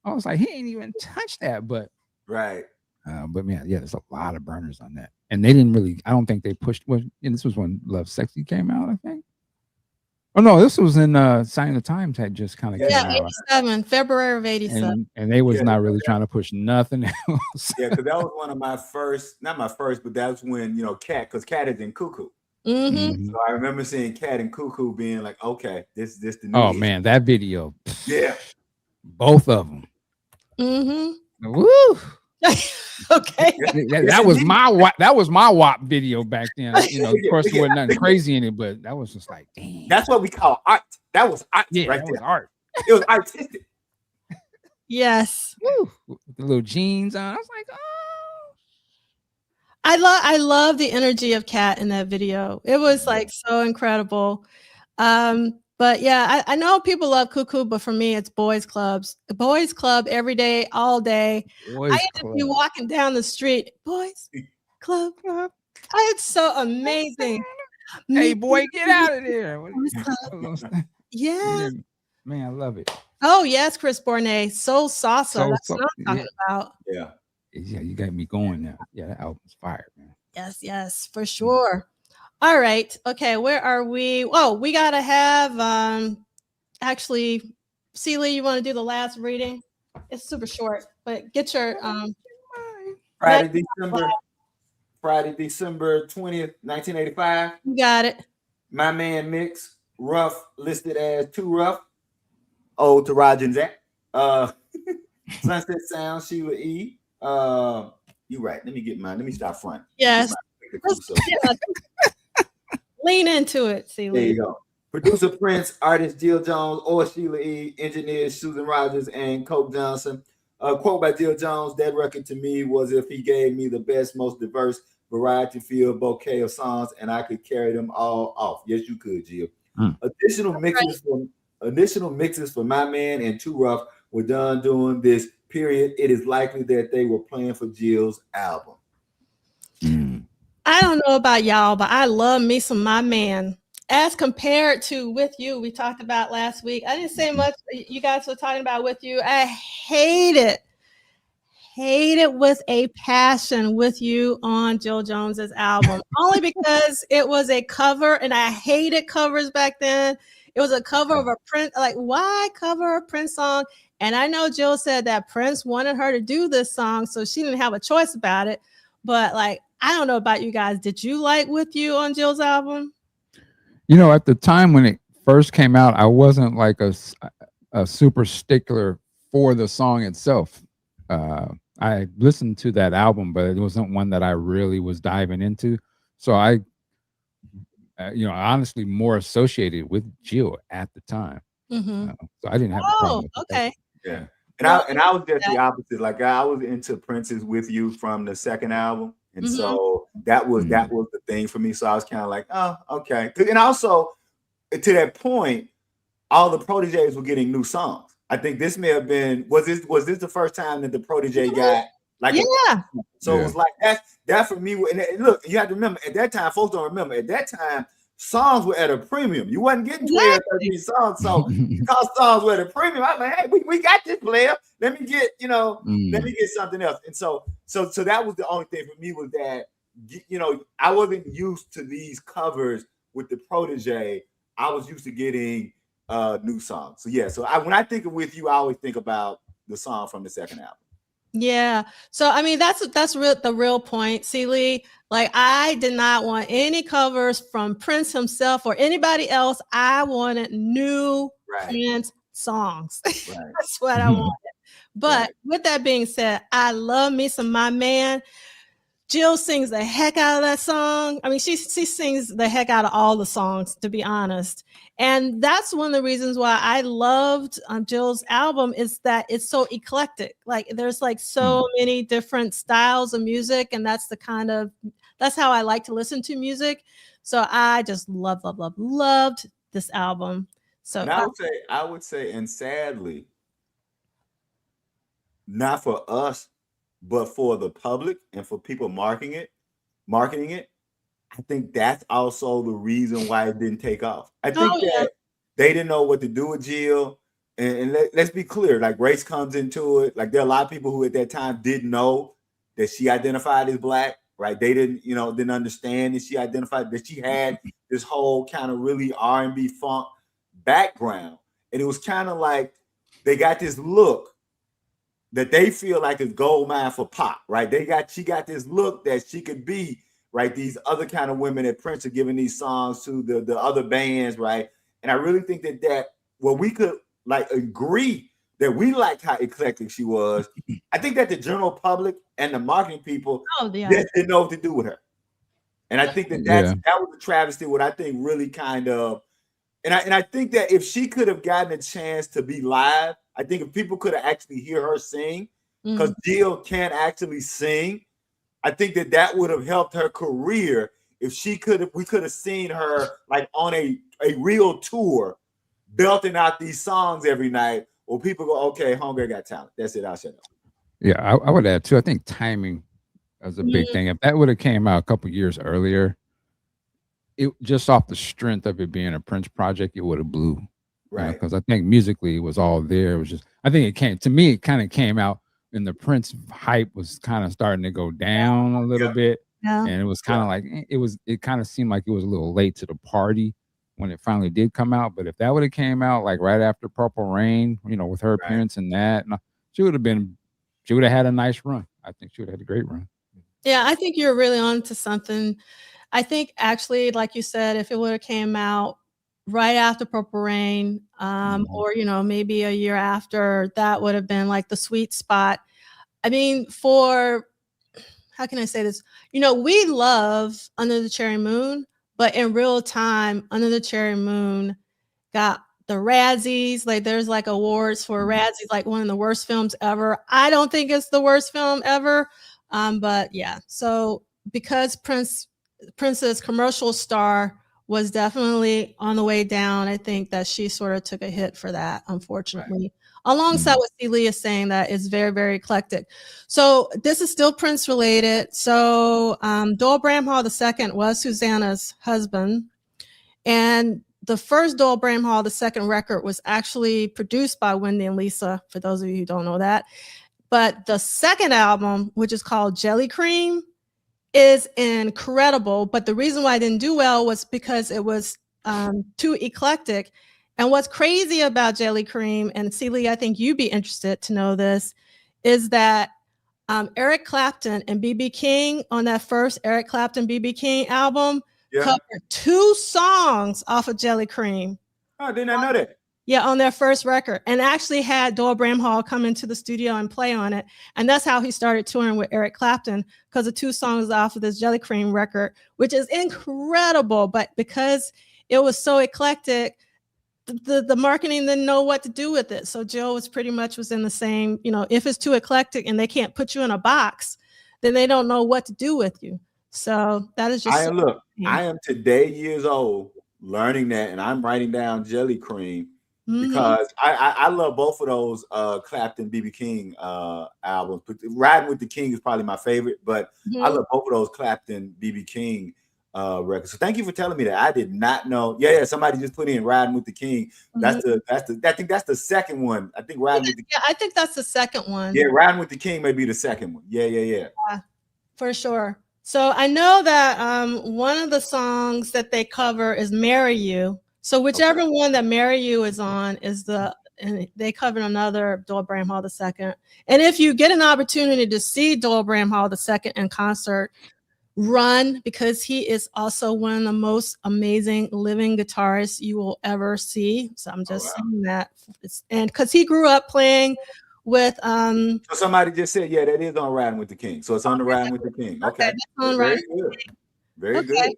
S2: I was like, he ain't even touched that, but
S3: right.
S2: But man, yeah, there's a lot of burners on that, and they didn't really. I don't think they pushed. And this was when Love Sexy came out, I think. Oh no, this was in Sign of the Times had just kind of came out.
S1: 87, February of 87.
S2: And they was not really trying to push nothing else.
S3: Yeah, because that was one of my first, not my first, but that's when, you know, Cat, because Cat is in Cuckoo.
S1: Mm-hmm.
S3: So I remember seeing Cat and Cuckoo being like, okay, this the new
S2: Oh man, that video.
S3: Yeah.
S2: Both of them.
S1: Mm-hmm.
S2: Woo.
S1: Okay.
S2: That was my WAP video back then. You know, of course there wasn't nothing crazy in it, but that was just like, damn.
S3: That's what we call art. That was art.
S2: Yeah,
S3: right
S2: that
S3: there.
S2: was art.
S3: It was artistic.
S1: Yes.
S2: Woo. With the little jeans on. I was like, oh.
S1: I love the energy of Cat in that video. It was like so incredible. But yeah, I know people love Cuckoo, but for me, it's Boys Clubs. The Boys Club every day, all day. I used to be walking down the street. Boys Club. It's so amazing.
S2: Hey, boy, get out of there.
S1: Yeah.
S2: Man, I love it.
S1: Oh, yes, Chris Bournet. Soul Salsa. That's what I'm talking about.
S3: Yeah.
S2: Yeah, you got me going now. Yeah, that album's fire, man.
S1: Yes, for sure. All right. Okay, where are we? Oh, we gotta have actually, Sheila, you want to do the last reading? It's super short, but get your
S3: Friday, December 20th, 1985.
S1: You got it.
S3: My Man Mix, Rough, listed as Too Rough. Ode to Roger and Zach. Sunset Sound, Sheila E. You right. Let me stop front.
S1: Yes. Lean into it, Sheila.
S3: There you go. Producer Prince, artist Jill Jones or Sheila E, engineers Susan Rogers and Coke Johnson. A quote by Jill Jones, that record to me was if he gave me the best, most diverse variety-filled bouquet of songs and I could carry them all off. Yes, you could, Jill. Additional mixes for My Man and Too Rough were done during this period. It is likely that they were playing for Jill's album.
S1: I don't know about y'all, but I love me some My Man. As compared to With You, we talked about last week. I didn't say much. You guys were talking about With You. I hate it with a passion, With You on Jill Jones's album. Only because it was a cover, and I hated covers back then. It was a cover of a Prince. Like, why cover a Prince song? And I know Jill said that Prince wanted her to do this song, so she didn't have a choice about it. But like, I don't know about you guys. Did you like With You on Jill's album?
S2: You know, at the time when it first came out, I wasn't like a super stickler for the song itself. I listened to that album, but it wasn't one that I really was diving into. So I, honestly more associated with Jill at the time. So I didn't have a problem with
S1: okay.
S3: Yeah. And I was just the opposite. Like I was into Prince's With You from the second album. And so that was the thing for me. So I was kind of like, oh, okay. And also to that point, all the proteges were getting new songs. I think this may have been, was this the first time that the protege got like,
S1: It
S3: was like that for me. And look, you have to remember at that time, folks don't remember at that time, songs were at a premium. You wasn't getting 12, 13 songs. So because songs were at a premium, I was like, hey, we got this player. Let me get, let me get something else. And so that was the only thing for me was that, I wasn't used to these covers with the protege. I was used to getting new songs. So yeah, so when I think of With You, I always think about the song from the second album.
S1: Yeah. So I mean, that's the real point, Celie. Like, I did not want any covers from Prince himself or anybody else. I wanted new Prince songs. That's what I wanted. But with that being said, I love me some My Man. Jill sings the heck out of that song. I mean, she sings the heck out of all the songs, to be honest. And that's one of the reasons why I loved Jill's album, is that it's so eclectic. Like, there's like so many different styles of music, and that's how I like to listen to music. So I just loved this album. So
S3: and I would say, and sadly, not for us, but for the public and for people marketing it, I think that's also the reason why it didn't take off. I think that they didn't know what to do with Jill. And let's be clear, like, race comes into it. Like, there are a lot of people who at that time didn't know that she identified as Black, right? They didn't understand that she identified, that she had this whole kind of really R&B funk background. And it was kind of like they got this look that they feel like is gold mine for pop, right? She got this look that she could be, right? These other kind of women that Prince are giving these songs to, the other bands, right? And I really think that we could like agree that we liked how eclectic she was. I think that the general public and the marketing people just didn't know what to do with her. And I think that was a travesty. What I think really kind of, and I think that if she could have gotten a chance to be live, I think if people could have actually hear her sing, because Jill can't actually sing, I think that would have helped her career. If we could have seen her like on a real tour, belting out these songs every night, where people go, okay, Homegirl got talent. That's it. I'll shut up.
S2: Yeah, I would add too. I think timing was a big thing. If that would have came out a couple years earlier, it just off the strength of it being a Prince project, it would have blew. Right. Because I think musically it was all there. It was just, I think it kind of came out, and the Prince hype was kind of starting to go down a little bit. Yeah. And it was kind of like, it kind of seemed like it was a little late to the party when it finally did come out. But if that would have came out like right after Purple Rain, with her appearance in that, she would have had a nice run. I think she would have had a great run.
S1: Yeah, I think you're really on to something. I think actually, like you said, if it would have came out right after Purple Rain, or maybe a year after, that would have been like the sweet spot. I mean, how can I say this? We love Under the Cherry Moon, but in real time, Under the Cherry Moon got the Razzies. Like, there's like awards for Razzies, like one of the worst films ever. I don't think it's the worst film ever. But yeah, so because Prince's commercial star was definitely on the way down, I think that she sort of took a hit for that, unfortunately. Alongside what Celia is saying, that is very, very eclectic. So this is still Prince related. So Doyle Bramhall II was Susanna's husband. And the first Doyle Bramhall II record was actually produced by Wendy and Lisa, for those of you who don't know that. But the second album, which is called Jelly Cream, is incredible. But the reason why it didn't do well was because it was too eclectic. And what's crazy about Jelly Cream, and Celia, I think you'd be interested to know this, is that Eric Clapton and B.B. King, on that first Eric Clapton B.B. King album, covered 2 songs off of Jelly Cream.
S3: Oh, I did not know that.
S1: Yeah, on their first record, and actually had Doyle Bramhall come into the studio and play on it. And that's how he started touring with Eric Clapton, because of 2 songs off of this Jelly Cream record, which is incredible. But because it was so eclectic, the marketing didn't know what to do with it. So Jill was in the same, if it's too eclectic and they can't put you in a box, then they don't know what to do with you. So that is just.
S3: I am today years old learning that, and I'm writing down Jelly Cream. Because I love both of those Clapton B.B. King albums. But Riding with the King is probably my favorite, but I love both of those Clapton B.B. King record. So thank you for telling me that. I did not know. Yeah. Somebody just put in Riding with the King. I think that's the second one. I think Riding with the
S1: I think that's the second one.
S3: Yeah, Riding with the King may be the second one. Yeah.
S1: For sure. So I know that one of the songs that they cover is Marry You. So whichever one that Marry You is on is and they covered another Doyle Bramhall II. And if you get an opportunity to see Doyle Bramhall II in concert, run, because he is also one of the most amazing living guitarists you will ever see. So I'm just saying that. And because he grew up playing with
S3: So somebody just said, yeah, that is on Riding with the King. So it's on the Riding with the King. Okay. Very good. Very good.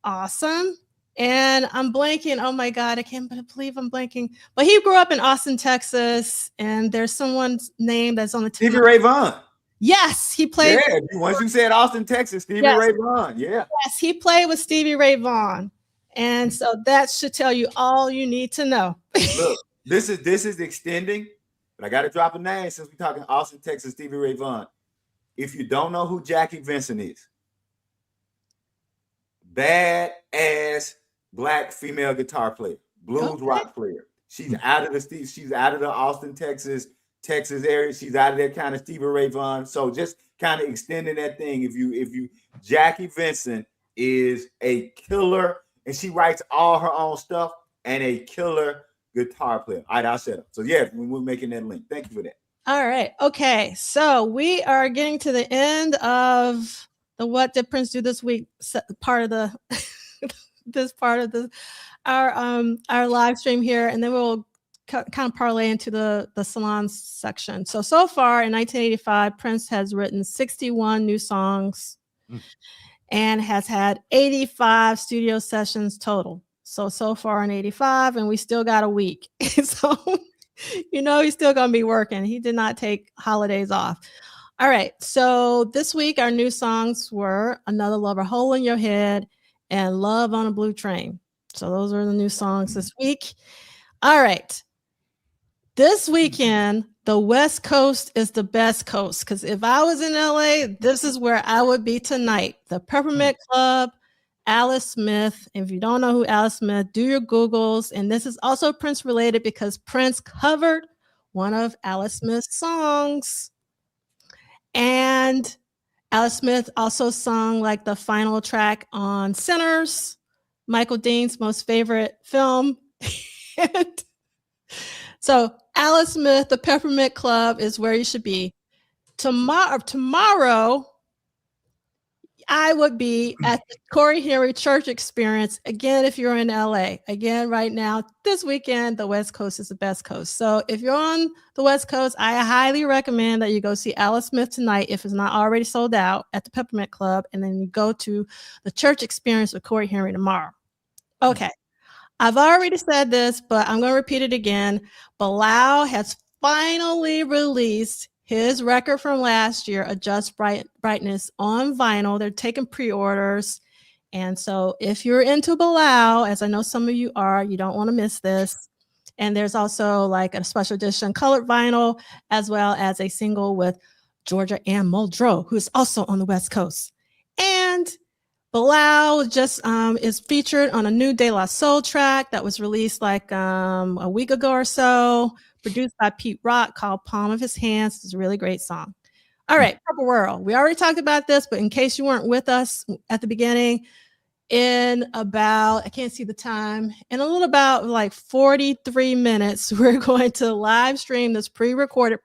S1: Awesome. And I'm blanking. Oh my God, I can't believe I'm blanking. But he grew up in Austin, Texas, and there's someone's name that's on the
S3: Stevie Ray Vaughan.
S1: Yes, he played.
S3: Yeah, once you said Austin, Texas, Stevie Ray Vaughan. Yeah.
S1: Yes, he played with Stevie Ray Vaughan. And so that should tell you all you need to know.
S3: Look, this is extending, but I got to drop a name since we're talking Austin, Texas, Stevie Ray Vaughan. If you don't know who Jackie Vincent is, bad ass black female guitar player, blues rock player. She's out of the Austin, Texas area. She's out of that kind of Stevie Ray Vaughan. So just kind of extending that thing. If you Jackie Vincent is a killer, and she writes all her own stuff, and a killer guitar player. All right, I'll shut up. So yeah, we're making that link. Thank you for that. All
S1: right. Okay. So we are getting to the end of the What Did Prince Do This Week part of the our live stream here, and then we'll kind of parlay into the salon section. So far in 1985, Prince has written 61 new songs and has had 85 studio sessions total. So far in 85, and we still got a week. So he's still going to be working. He did not take holidays off. All right. So this week, our new songs were Another Lover, Hole in Your Head, and Love on a Blue Train. So those are the new songs this week. All right. This weekend, the West Coast is the best coast, because if I was in LA, this is where I would be tonight. The Peppermint Club, Alice Smith. If you don't know who Alice Smith, do your Googles. And this is also Prince related because Prince covered one of Alice Smith's songs. And Alice Smith also sung like the final track on Sinners, Michael Dean's most favorite film. And so Alice Smith, the Peppermint Club is where you should be. Tomorrow, I would be at the Corey Henry Church Experience. Again, if you're in LA. Again, right now, this weekend, the West Coast is the best coast. So if you're on the West Coast, I highly recommend that you go see Alice Smith tonight if it's not already sold out at the Peppermint Club. And then you go to the Church Experience with Corey Henry tomorrow. Okay. I've already said this, but I'm going to repeat it again. Bilal has finally released his record from last year, Adjust Brightness, on vinyl. They're taking pre-orders. And so if you're into Bilal, as I know some of you are, you don't want to miss this. And there's also like a special edition colored vinyl, as well as a single with Georgia Ann Muldrow, who is also on the West Coast. And Bilal just is featured on a new De La Soul track that was released like a week ago or so, produced by Pete Rock, called Palm of His Hands. It's a really great song. All right, Purple World. We already talked about this, but in case you weren't with us at the beginning, in about, I can't see the time, in a little about like 43 minutes, we're going to live stream this pre-recorded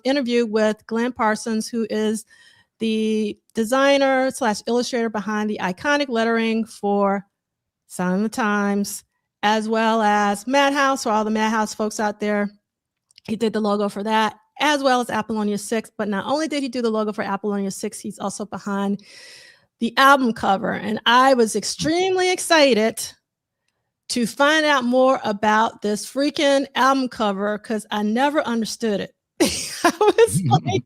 S1: interview with Glenn Parsons, who is the designer / illustrator behind the iconic lettering for Sign of the Times, as well as Madhouse, for all the Madhouse folks out there. He did the logo for that, as well as Apollonia 6. But not only did he do the logo for Apollonia 6, he's also behind the album cover. And I was extremely excited to find out more about this freaking album cover because I never understood it. I was like,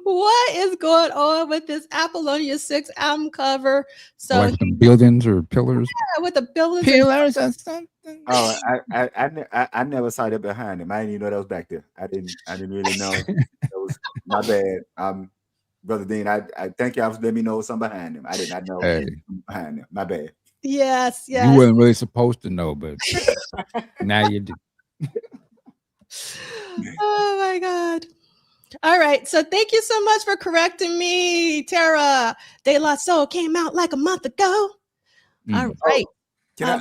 S1: what is going on with this Apollonia 6 album cover? So
S2: like some buildings or pillars.
S1: Yeah, with the buildings.
S2: Pillars or something.
S3: Oh, I never saw that behind him. I didn't even know that was back there. I didn't really know. That was my bad. Brother Dean, I thank y'all for letting me know something behind them. I did not know behind them. My bad.
S1: Yes,
S2: You wasn't really supposed to know, but now you do.
S1: Oh my God. All right. So thank you so much for correcting me, Tara. De La Soul came out like a month ago. All right.
S3: Can I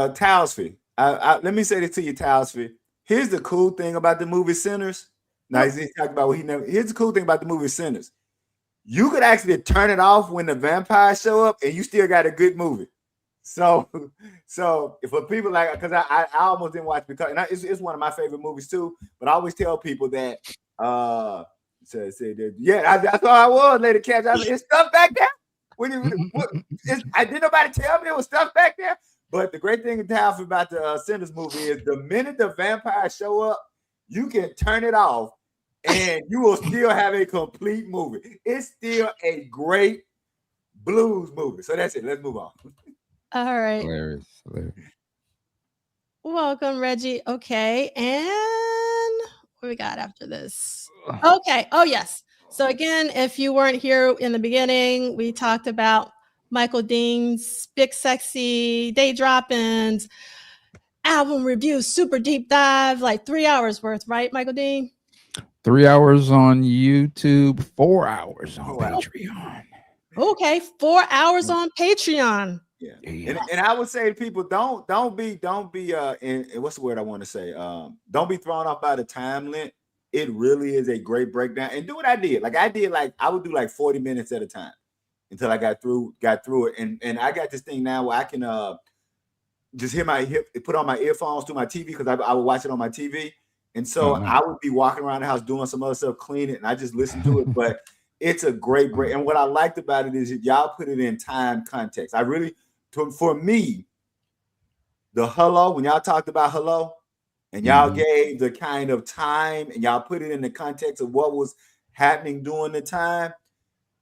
S3: Talsby? Let me say this to you, Talsby. Here's the cool thing about the movie Sinners. Now he's talking about what he never. Here's the cool thing about the movie Sinners. You could actually turn it off when the vampires show up, and you still got a good movie. So for people like, because I almost didn't watch because it's one of my favorite movies too. But I always tell people that I thought I was Lady Catch. It's stuff back there. Did nobody tell me there was stuff back there? But the great thing about the Sinners movie is the minute the vampires show up, you can turn it off and you will still have a complete movie. It's still a great blues movie. So that's it. Let's move on.
S1: All right.
S2: Hilarious.
S1: Welcome, Reggie. Okay. And what we got after this? Okay. Oh, yes. So again, if you weren't here in the beginning, we talked about Michael Dean's Big Sexy Day Drop-ins, album review, super deep dive, like 3 hours worth, right, Michael Dean?
S2: 3 hours on YouTube, 4 hours on Patreon.
S1: Okay, 4 hours on Patreon.
S3: Yeah. And I would say to people, don't be and what's the word I want to say? Don't be thrown off by the time limit. It really is a great breakdown. And do what I did. I would do like 40 minutes at a time until I got through it. And I got this thing now where I can just put on my earphones through my TV because I would watch it on my TV. And so I would be walking around the house doing some other stuff, cleaning, and I just listen to it. But it's a great break. And what I liked about it is y'all put it in time context. For me, the hello, when y'all talked about hello, and y'all gave the kind of time and y'all put it in the context of what was happening during the time,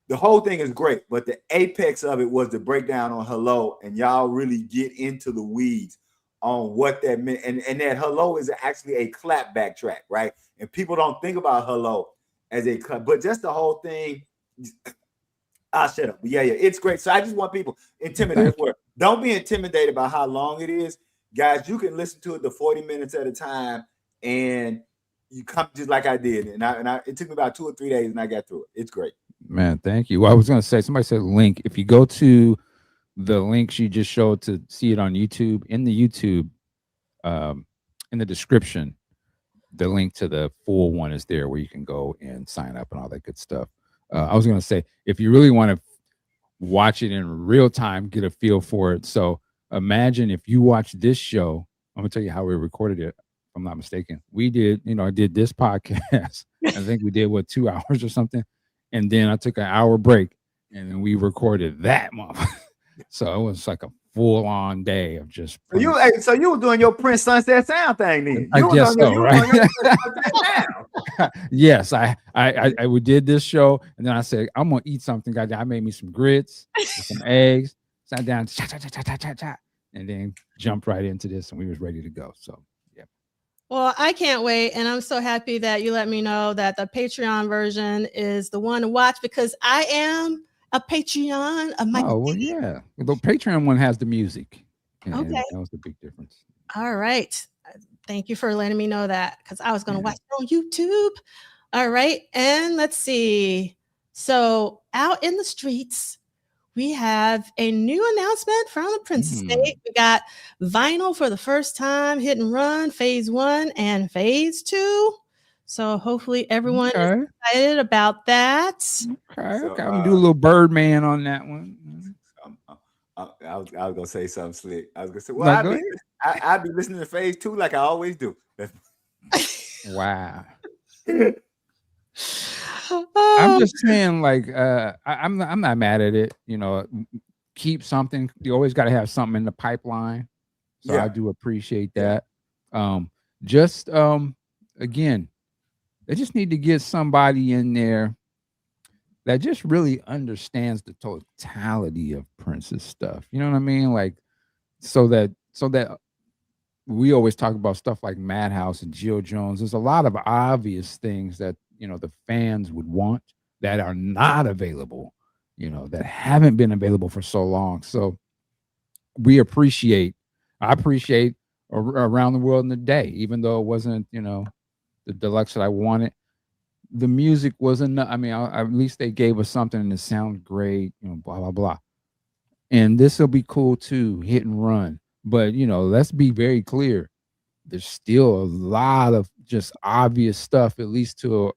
S3: the whole thing is great. But the apex of it was the breakdown on hello, and y'all really get into the weeds on what that meant. And that hello is actually a clapback track, right? And people don't think about hello as a clap, but just the whole thing. I'll shut up. But yeah, it's great. So I just want people intimidated. Don't be intimidated by how long it is. Guys, you can listen to it the 40 minutes at a time, and you come just like I did. And it took me about 2 or 3 days, and I got through it. It's great.
S2: Man, thank you. Well, I was going to say, somebody said link. If you go to the link she just showed to see it on YouTube, in the YouTube, in the description, the link to the full one is there where you can go and sign up and all that good stuff. I was going to say, if you really want to watch it in real time, get a feel for it. So imagine if you watch this show. I'm going to tell you how we recorded it. If I'm not mistaken. We did, I did this podcast. I think we did 2 hours or something. And then I took an hour break and then we recorded that month. So it was like a full-on day of just.
S3: So you were doing your Prince Sunset Sound thing then?
S2: I guess so, right? Yes, I did this show, and then I said I'm gonna eat something. I made me some grits, some eggs, sat down, and then jumped right into this, and we was ready to go. So yeah.
S1: Well, I can't wait, and I'm so happy that you let me know that the Patreon version is the one to watch because I am a Patreon of my.
S2: Oh well, yeah. The Patreon one has the music.
S1: Okay,
S2: that was the big difference.
S1: All right, thank you for letting me know that because I was going to watch it on YouTube. All right, and let's see. So out in the streets, we have a new announcement from the Prince Estate. We got vinyl for the first time, Hit and Run, Phase 1 and Phase 2. So hopefully everyone is excited about that.
S2: Okay, I'm gonna do a little Birdman on that one.
S3: I was gonna say something slick. I was gonna say, well, I'd be listening to Phase 2 like I always do.
S2: Wow. I'm just saying, like, I'm not mad at it. Keep something. You always got to have something in the pipeline. So I do appreciate that. Again, they just need to get somebody in there that just really understands the totality of Prince's stuff. You know what I mean? Like, so that we always talk about stuff like Madhouse and Jill Jones. There's a lot of obvious things that the fans would want, that are not available, that haven't been available for so long. So I appreciate Around the World in a Day, even though it wasn't, the deluxe that I wanted. The music was enough. I mean, at least they gave us something to sound great, blah, blah, blah. And this will be cool too, Hit and Run. But, let's be very clear. There's still a lot of just obvious stuff, at least to,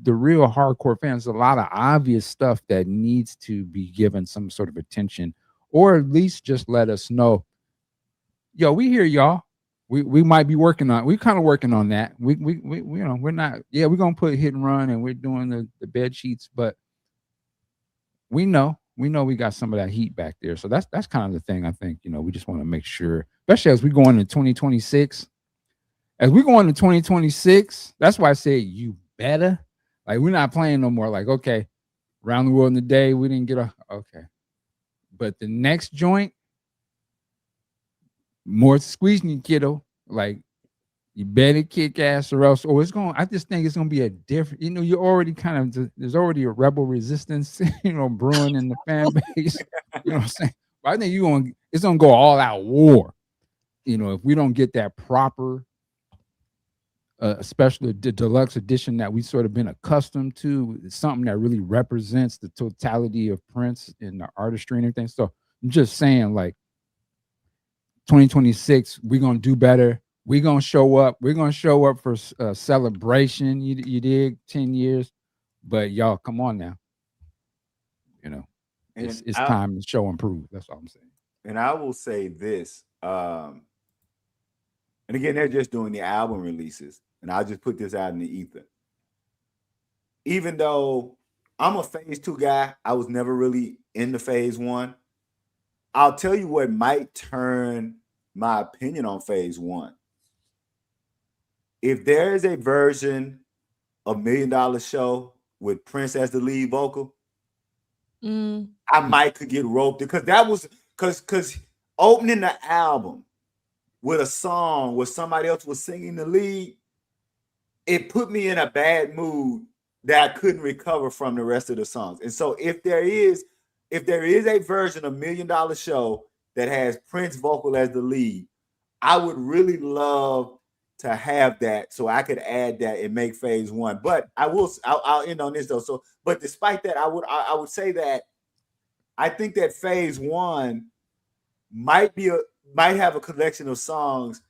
S2: the real hardcore fans, a lot of obvious stuff that needs to be given some sort of attention, or at least just let us know, yo, we hear y'all. We might be working on. We kind of working on that. We we're not. Yeah, we're gonna put Hit and Run, and we're doing the bed sheets, but we know we got some of that heat back there. So that's kind of the thing. I think we just want to make sure, especially as we go into 2026. As we go into 2026, that's why I say you better. Like, we're not playing no more. Like, okay, Around the World in a Day, we didn't get okay, but the next joint, more squeezing you, kiddo. Like, you better kick ass, or else. It's going. I just think it's going to be a different. You're already kind of. There's already a rebel resistance, brewing in the fan base. You know what I'm saying? But I think it's going to go all out war. If we don't get that proper, especially the deluxe edition that we sort of been accustomed to, it's something that really represents the totality of Prince and the artistry and everything. So I'm just saying, like, 2026, we're gonna do better. We're gonna show up. We're gonna show up for a celebration. You dig? 10 years, but y'all, come on now. It's time to show and prove. That's all I'm saying.
S3: And I will say this. And again, they're just doing the album releases, and I'll just put this out in the ether. Even though I'm a phase 2 guy, I was never really into phase 1. I'll tell you what might turn my opinion on phase 1. If there is a version of $1 Million Show with Prince as the lead vocal, I might could get roped, because that was because opening the album with a song where somebody else was singing the lead, it put me in a bad mood that I couldn't recover from the rest of the songs. And so if there is a version of $1 Million Show that has Prince vocal as the lead, I would really love to have that, so I could add that and make phase 1. But I'll end on this though. So, but despite that, I would say that I think that phase 1 might have a collection of songs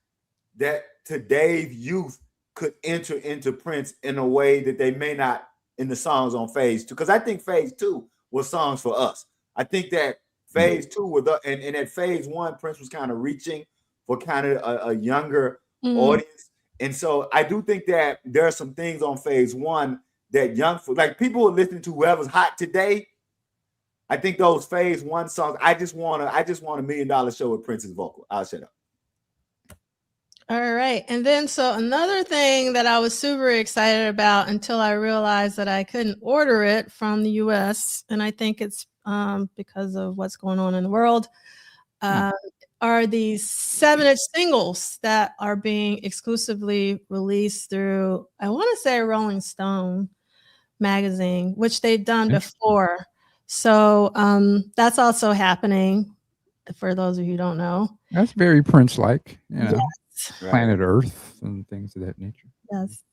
S3: that today's youth could enter into Prince in a way that they may not in the songs on phase 2. Because I think phase 2 was songs for us. I think that phase 2 was and at phase 1, Prince was kind of reaching for kind of a younger audience. And so I do think that there are some things on phase 1 that like people who are listening to whoever's hot today. I think those phase 1 songs, I just want a $1 Million Show with Prince's vocal. I'll shut up.
S1: All right. And then, so another thing that I was super excited about until I realized that I couldn't order it from the US, and I think it's because of what's going on in the world, are these 7-inch singles that are being exclusively released through, I want to say, Rolling Stone magazine, which they've done before. So that's also happening, for those of you who don't know.
S2: That's very Prince-like,
S1: Yes.
S2: Planet Earth and things of that nature.
S1: Yes.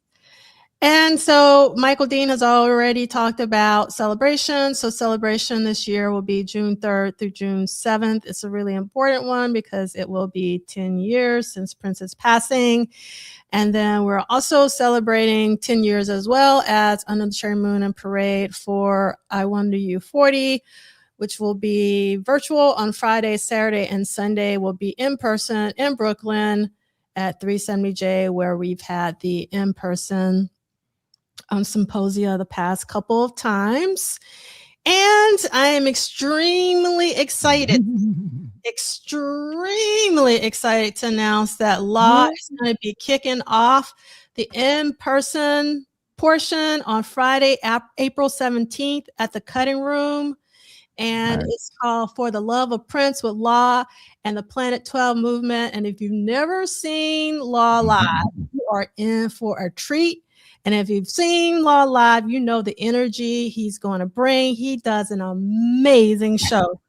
S1: And so Michael Dean has already talked about Celebration. So Celebration this year will be June 3rd through June 7th. It's a really important one because it will be 10 years since Prince's passing. And then we're also celebrating 10 years as well as Under the Cherry Moon and Parade for I Wonder You 40, which will be virtual on Friday, Saturday, and Sunday. Will be in person in Brooklyn at 370J, where we've had the in-person symposia the past couple of times. And I am extremely excited to announce that Law is going to be kicking off the in-person portion on Friday, April 17th at the Cutting Room. And it's called For the Love of Prince with Law and the Planet 12 Movement. And if you've never seen Law live, you are in for a treat. And if you've seen Law live, you know the energy he's going to bring. He does an amazing show.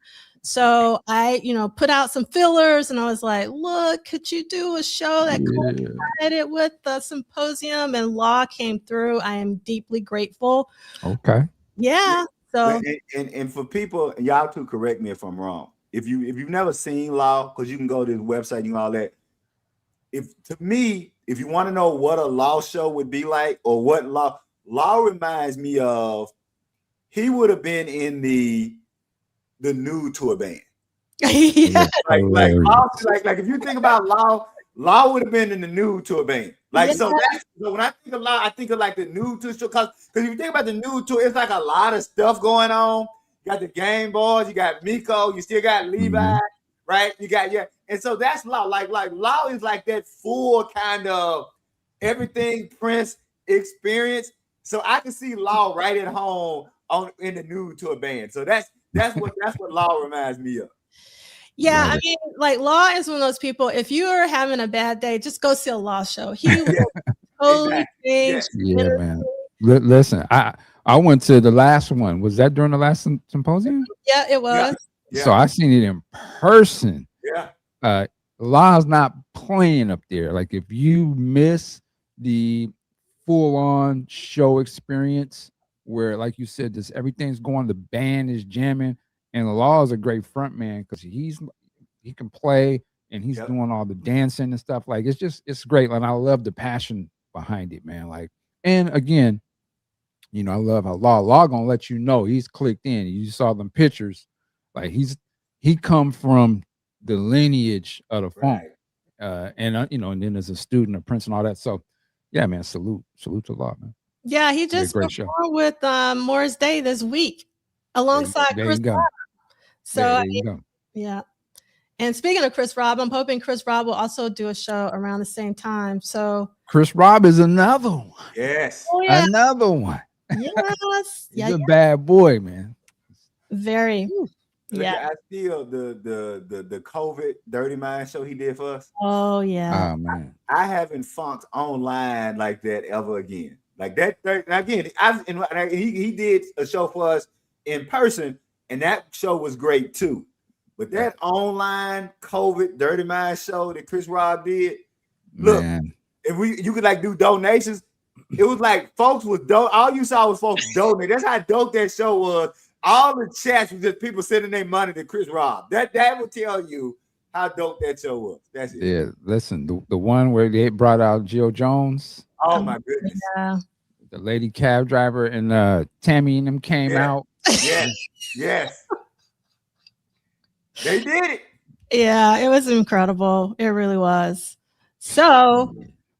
S1: So I, put out some fillers and I was like, look, could you do a show that coincided with the symposium? And Law came through. I am deeply grateful.
S2: Okay.
S1: Yeah. So
S3: and for people, y'all to correct me if I'm wrong. If you've never seen Law, because you can go to his website and all that. If you want to know what a Law show would be like, or what Law reminds me of, he would have been in the Nude tour band.
S1: Yeah.
S3: Like if you think about Law would have been in the Nude tour band. So when I think of Law, I think of like the Nude tour show, because if you think about the Nude tour, it's like a lot of stuff going on. You got the Game Boys, you got Miko, you still got Levi, right? You got and so that's Law. Like Law is like that full kind of everything Prince experience. So I can see Law right at home in the Nude tour band. So that's what Law reminds me of.
S1: Yeah, I mean, like Law is one of those people. If you are having a bad day, just go see a Law show. He will totally change.
S2: Yeah, man. Listen, I went to the last one. Was that during the last symposium?
S1: Yeah, it was.
S3: Yeah.
S2: So I seen it in person.
S3: Yeah.
S2: Law's not playing up there. Like if you miss the full-on show experience, where, like you said, everything's going, the band is jamming, and Law is a great front man because he can play and he's doing all the dancing and stuff. Like it's great. And I love the passion behind it, man. Like, and again, I love how Law gonna let you know he's clicked in. You saw them pictures, like he come from the lineage of the funk, and then as a student of Prince and all that. So yeah, man, salute to Law, man.
S1: Yeah, he just performed with Morris Day this week alongside Chris Rob. So
S2: there you go.
S1: Yeah. And speaking of Chris Rob, I'm hoping Chris Rob will also do a show around the same time. So
S2: Chris Rob is another one.
S3: Yes.
S1: Oh, yeah.
S2: Another one.
S1: Yes.
S2: He's a bad boy, man.
S1: Very.
S3: I still the COVID Dirty Mind show he did for us.
S1: Oh yeah.
S2: Oh man.
S3: I haven't funked online like that ever again. Like that again. He did a show for us in person, and that show was great too. But that online COVID Dirty Mind show that Chris Rob did, look, if you could like do donations, it was like folks was all you saw was folks donate. That's how dope that show was. All the chats was just people sending their money to Chris Rob. That will tell you how dope that show was. That's it.
S2: Yeah, listen, the one where they brought out Jill Jones.
S3: Oh my goodness.
S1: Yeah.
S2: The lady cab driver and Tammy and them came out.
S3: Yes. They did it.
S1: Yeah, it was incredible. It really was. So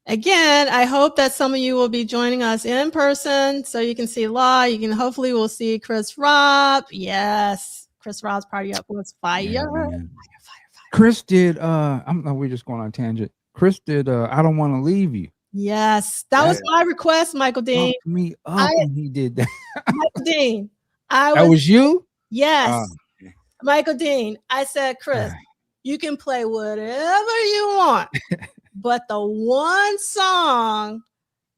S1: again, I hope that some of you will be joining us in person so you can see Law. Hopefully we'll see Chris Rob. Yes. Chris Rob's Party Up was fire.
S2: Yeah, fire. Chris did we're just going on a tangent. Chris did I Don't Want to Leave You.
S1: Yes. That was my request, Michael Dean.
S2: Me up when he did that.
S1: Michael Dean.
S2: That was you?
S1: Yes. Michael Dean. I said, Chris, you can play whatever you want. But the one song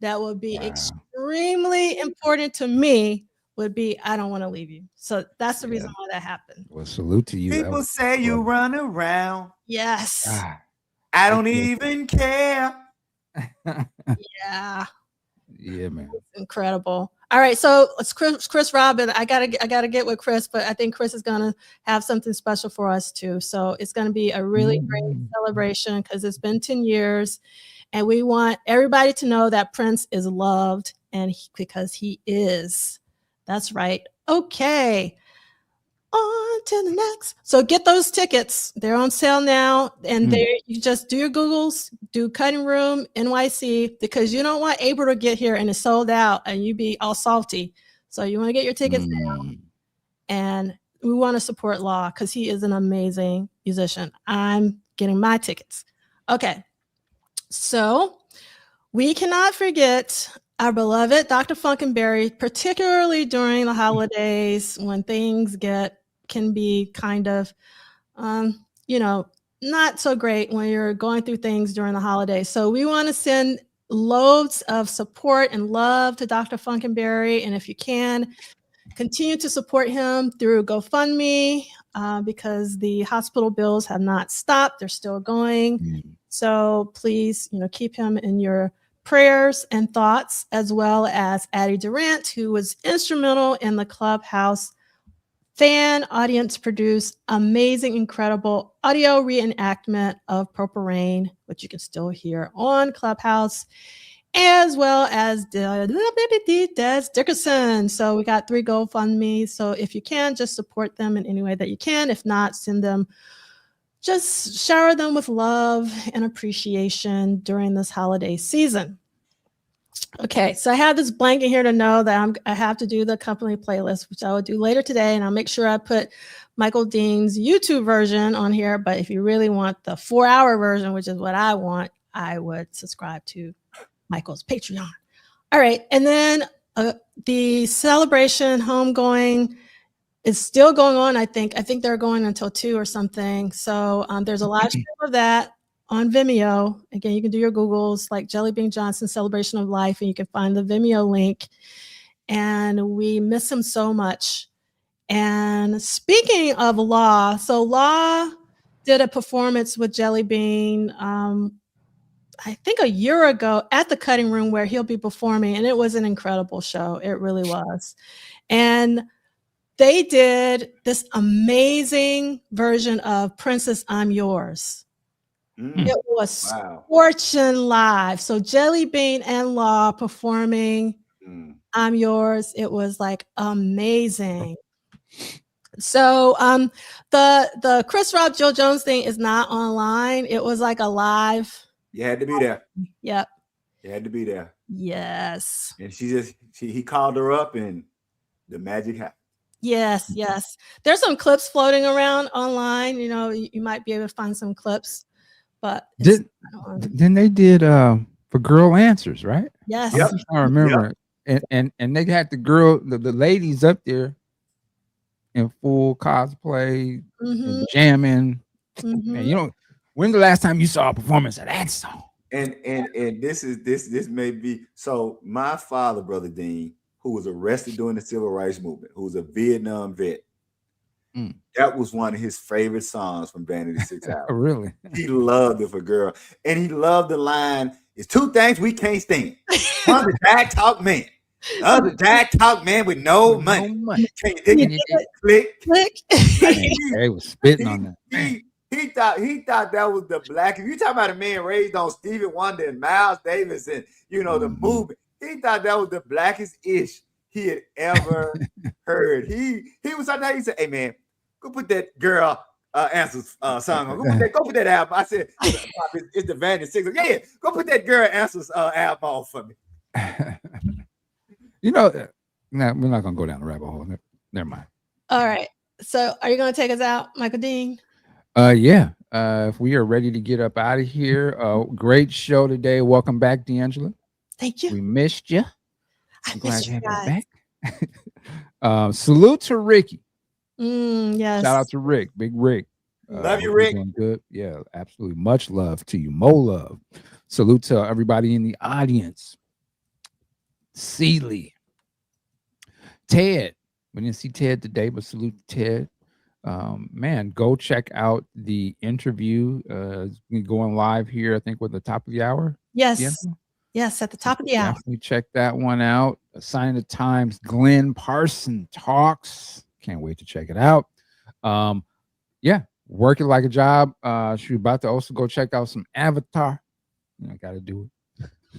S1: that would be extremely important to me would be I Don't Want to Leave You. So that's the reason why that happened.
S2: Well, salute to you.
S3: People say you run around.
S1: Yes.
S3: I don't even care.
S1: Yeah.
S2: Yeah, man.
S1: It's incredible. All right. So it's Chris Rob, and I gotta get with Chris, but I think Chris is gonna have something special for us too. So it's gonna be a really great celebration because it's been 10 years, and we want everybody to know that Prince is loved, and because he is. That's right. Okay. On to the next. So get those tickets. They're on sale now. And you just do your Googles, do Cutting Room NYC, because you don't want April to get here and it's sold out and you be all salty. So you want to get your tickets now. And we want to support Law because he is an amazing musician. I'm getting my tickets. Okay. So we cannot forget our beloved Dr. Funkenberry, particularly during the holidays when things can be kind of, not so great when you're going through things during the holidays. So we want to send loads of support and love to Dr. Funkenberry. And if you can, continue to support him through GoFundMe because the hospital bills have not stopped. They're still going.
S2: Mm.
S1: So please, keep him in your prayers and thoughts, as well as Addie Durant, who was instrumental in the Clubhouse fan audience produced amazing, incredible audio reenactment of Purple Rain, which you can still hear on Clubhouse, as well as Des Dickerson. So we got 3 GoFundMe. So if you can, just support them in any way that you can. If not, just shower them with love and appreciation during this holiday season. Okay, so I have this blanket here to know that I have to do the company playlist, which I will do later today, and I'll make sure I put Michael Dean's YouTube version on here. But if you really want the 4-hour version, which is what I want, I would subscribe to Michael's Patreon. All right, and then the celebration homegoing is still going on. I think they're going until 2 or something. So there's a live stream of that on Vimeo. Again, you can do your Googles like Jelly Bean Johnson Celebration of Life, and you can find the Vimeo link. And we miss him so much. And speaking of Law, so Law did a performance with Jelly Bean, I think a year ago at the Cutting Room, where he'll be performing, and it was an incredible show. It really was. And they did this amazing version of Princess I'm Yours. It was Scorching live. So Jelly Bean and Law performing I'm Yours. It was like amazing. So the Chris Rock, Jill Jones thing is not online. It was like a live.
S3: You had to be there.
S1: Yep.
S3: You had to be there.
S1: Yes.
S3: And he called her up and the magic happened.
S1: Yes, yes. There's some clips floating around online. You might be able to find some clips. But
S2: then they did for Girl Answers, right?
S1: Yes.
S2: Yep. I remember. Yep. And they had the ladies up there in full cosplay, and jamming. And when's the last time you saw a performance of that song?
S3: And this may be so. My father, Brother Dean, who was arrested during the Civil Rights Movement, who was a Vietnam vet, that was one of his favorite songs from Vanity 6 Hours.
S2: Oh, really?
S3: He loved it for Girl, and he loved the line, "It's 2 things we can't stand: one, the Jack Talk man. The Jack Talk man with no money. Click.
S2: They was spitting on that.
S3: He thought that was the black. If you talking about a man raised on Stevie Wonder and Miles Davis and the movement, he thought that was the blackest ish he had ever heard. He was sometimes he said, "Hey man, go put that Girl Answers song on. Go put that album." I said, "It's the Vanity 6. Yeah, go put that Girl Answers album on for me."
S2: Nah, we're not gonna go down the rabbit hole. Never mind.
S1: All right. So are you gonna take us out, Michael Dean?
S2: Yeah. If we are ready to get up out of here, great show today. Welcome back, D'Angela.
S1: Thank you.
S2: We missed you.
S1: I'm glad to have
S2: you back. Salute to Ricky.
S1: Yes.
S2: Shout out to Rick, Big Rick.
S3: Love you, Rick.
S2: Good. Yeah, absolutely. Much love to you. Mo love. Salute to everybody in the audience. Seeley. Ted. We didn't see Ted today, but salute to Ted. Man, go check out the interview. It's going live here, I think, with the top of the hour.
S1: Yes. Yes, at the top of the hour.
S2: Definitely check that one out. A Sign of the Times, Glenn Parson Talks. Can't wait to check it out. Yeah, working like a job. She's about to also go check out some Avatar. I got to do it.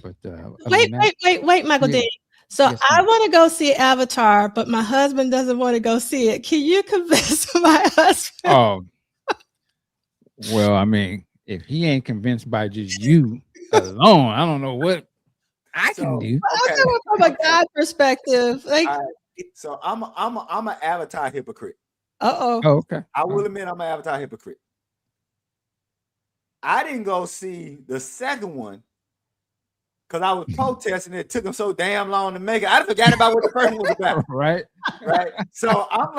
S2: But
S1: wait, Michael D. So yes, I want to go see Avatar, but my husband doesn't want to go see it. Can you convince my husband?
S2: Oh, well, I mean, if he ain't convinced by just you alone, I don't know what I can do.
S1: Okay. From a God perspective,
S3: so I'm an Avatar hypocrite.
S1: Oh,
S2: okay.
S3: I will admit I'm an Avatar hypocrite. I didn't go see the second one because I was protesting. It took them so damn long to make it. I forgot about what the first one was about.
S2: Right.
S3: Right. So I'm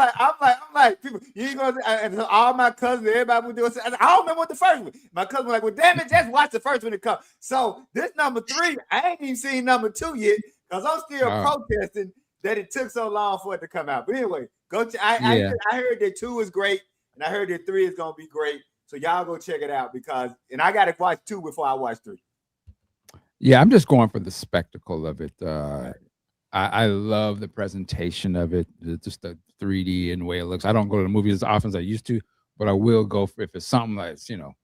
S3: like, people, you ain't gonna. And so all my cousins, everybody would do it. I don't remember what the first one. My cousin was like, well, damn it, just watch the first one to come. So this number 3, I ain't even seen number 2 yet because I'm still protesting that it took so long for it to come out. But anyway, I heard that 2 is great, and I heard that 3 is gonna be great. So y'all go check it out and I gotta watch 2 before I watch 3.
S2: Yeah, I'm just going for the spectacle of it. I love the presentation of it, just the 3D and the way it looks. I don't go to the movies as often as I used to, but I will go for if it's something that's, the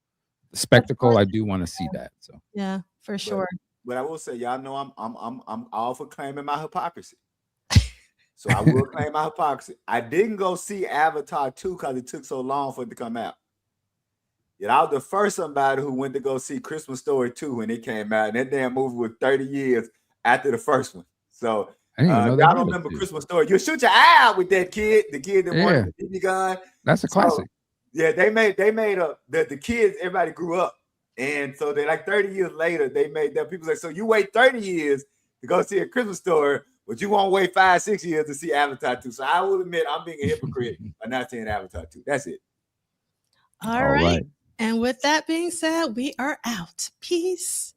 S2: spectacle. I do want to see that. So
S1: yeah, for sure.
S3: But I will say, y'all know I'm all for claiming my hypocrisy. So I will claim my hypocrisy. I didn't go see Avatar 2 because it took so long for it to come out. Yet I was the first somebody who went to go see Christmas Story 2 when it came out, and that damn movie was 30 years after the first one. So y'all don't remember Christmas Story. You'll shoot your eye out with that kid, the kid that wanted the BB gun.
S2: That's a classic.
S3: Yeah, they made the kids, everybody grew up. And so they like 30 years later, they made that. People say, so you wait 30 years to go see a Christmas Story, but you won't wait 5-6 years to see Avatar 2. So I will admit I'm being a hypocrite by not seeing Avatar 2. That's it.
S1: All right. And with that being said, we are out. Peace.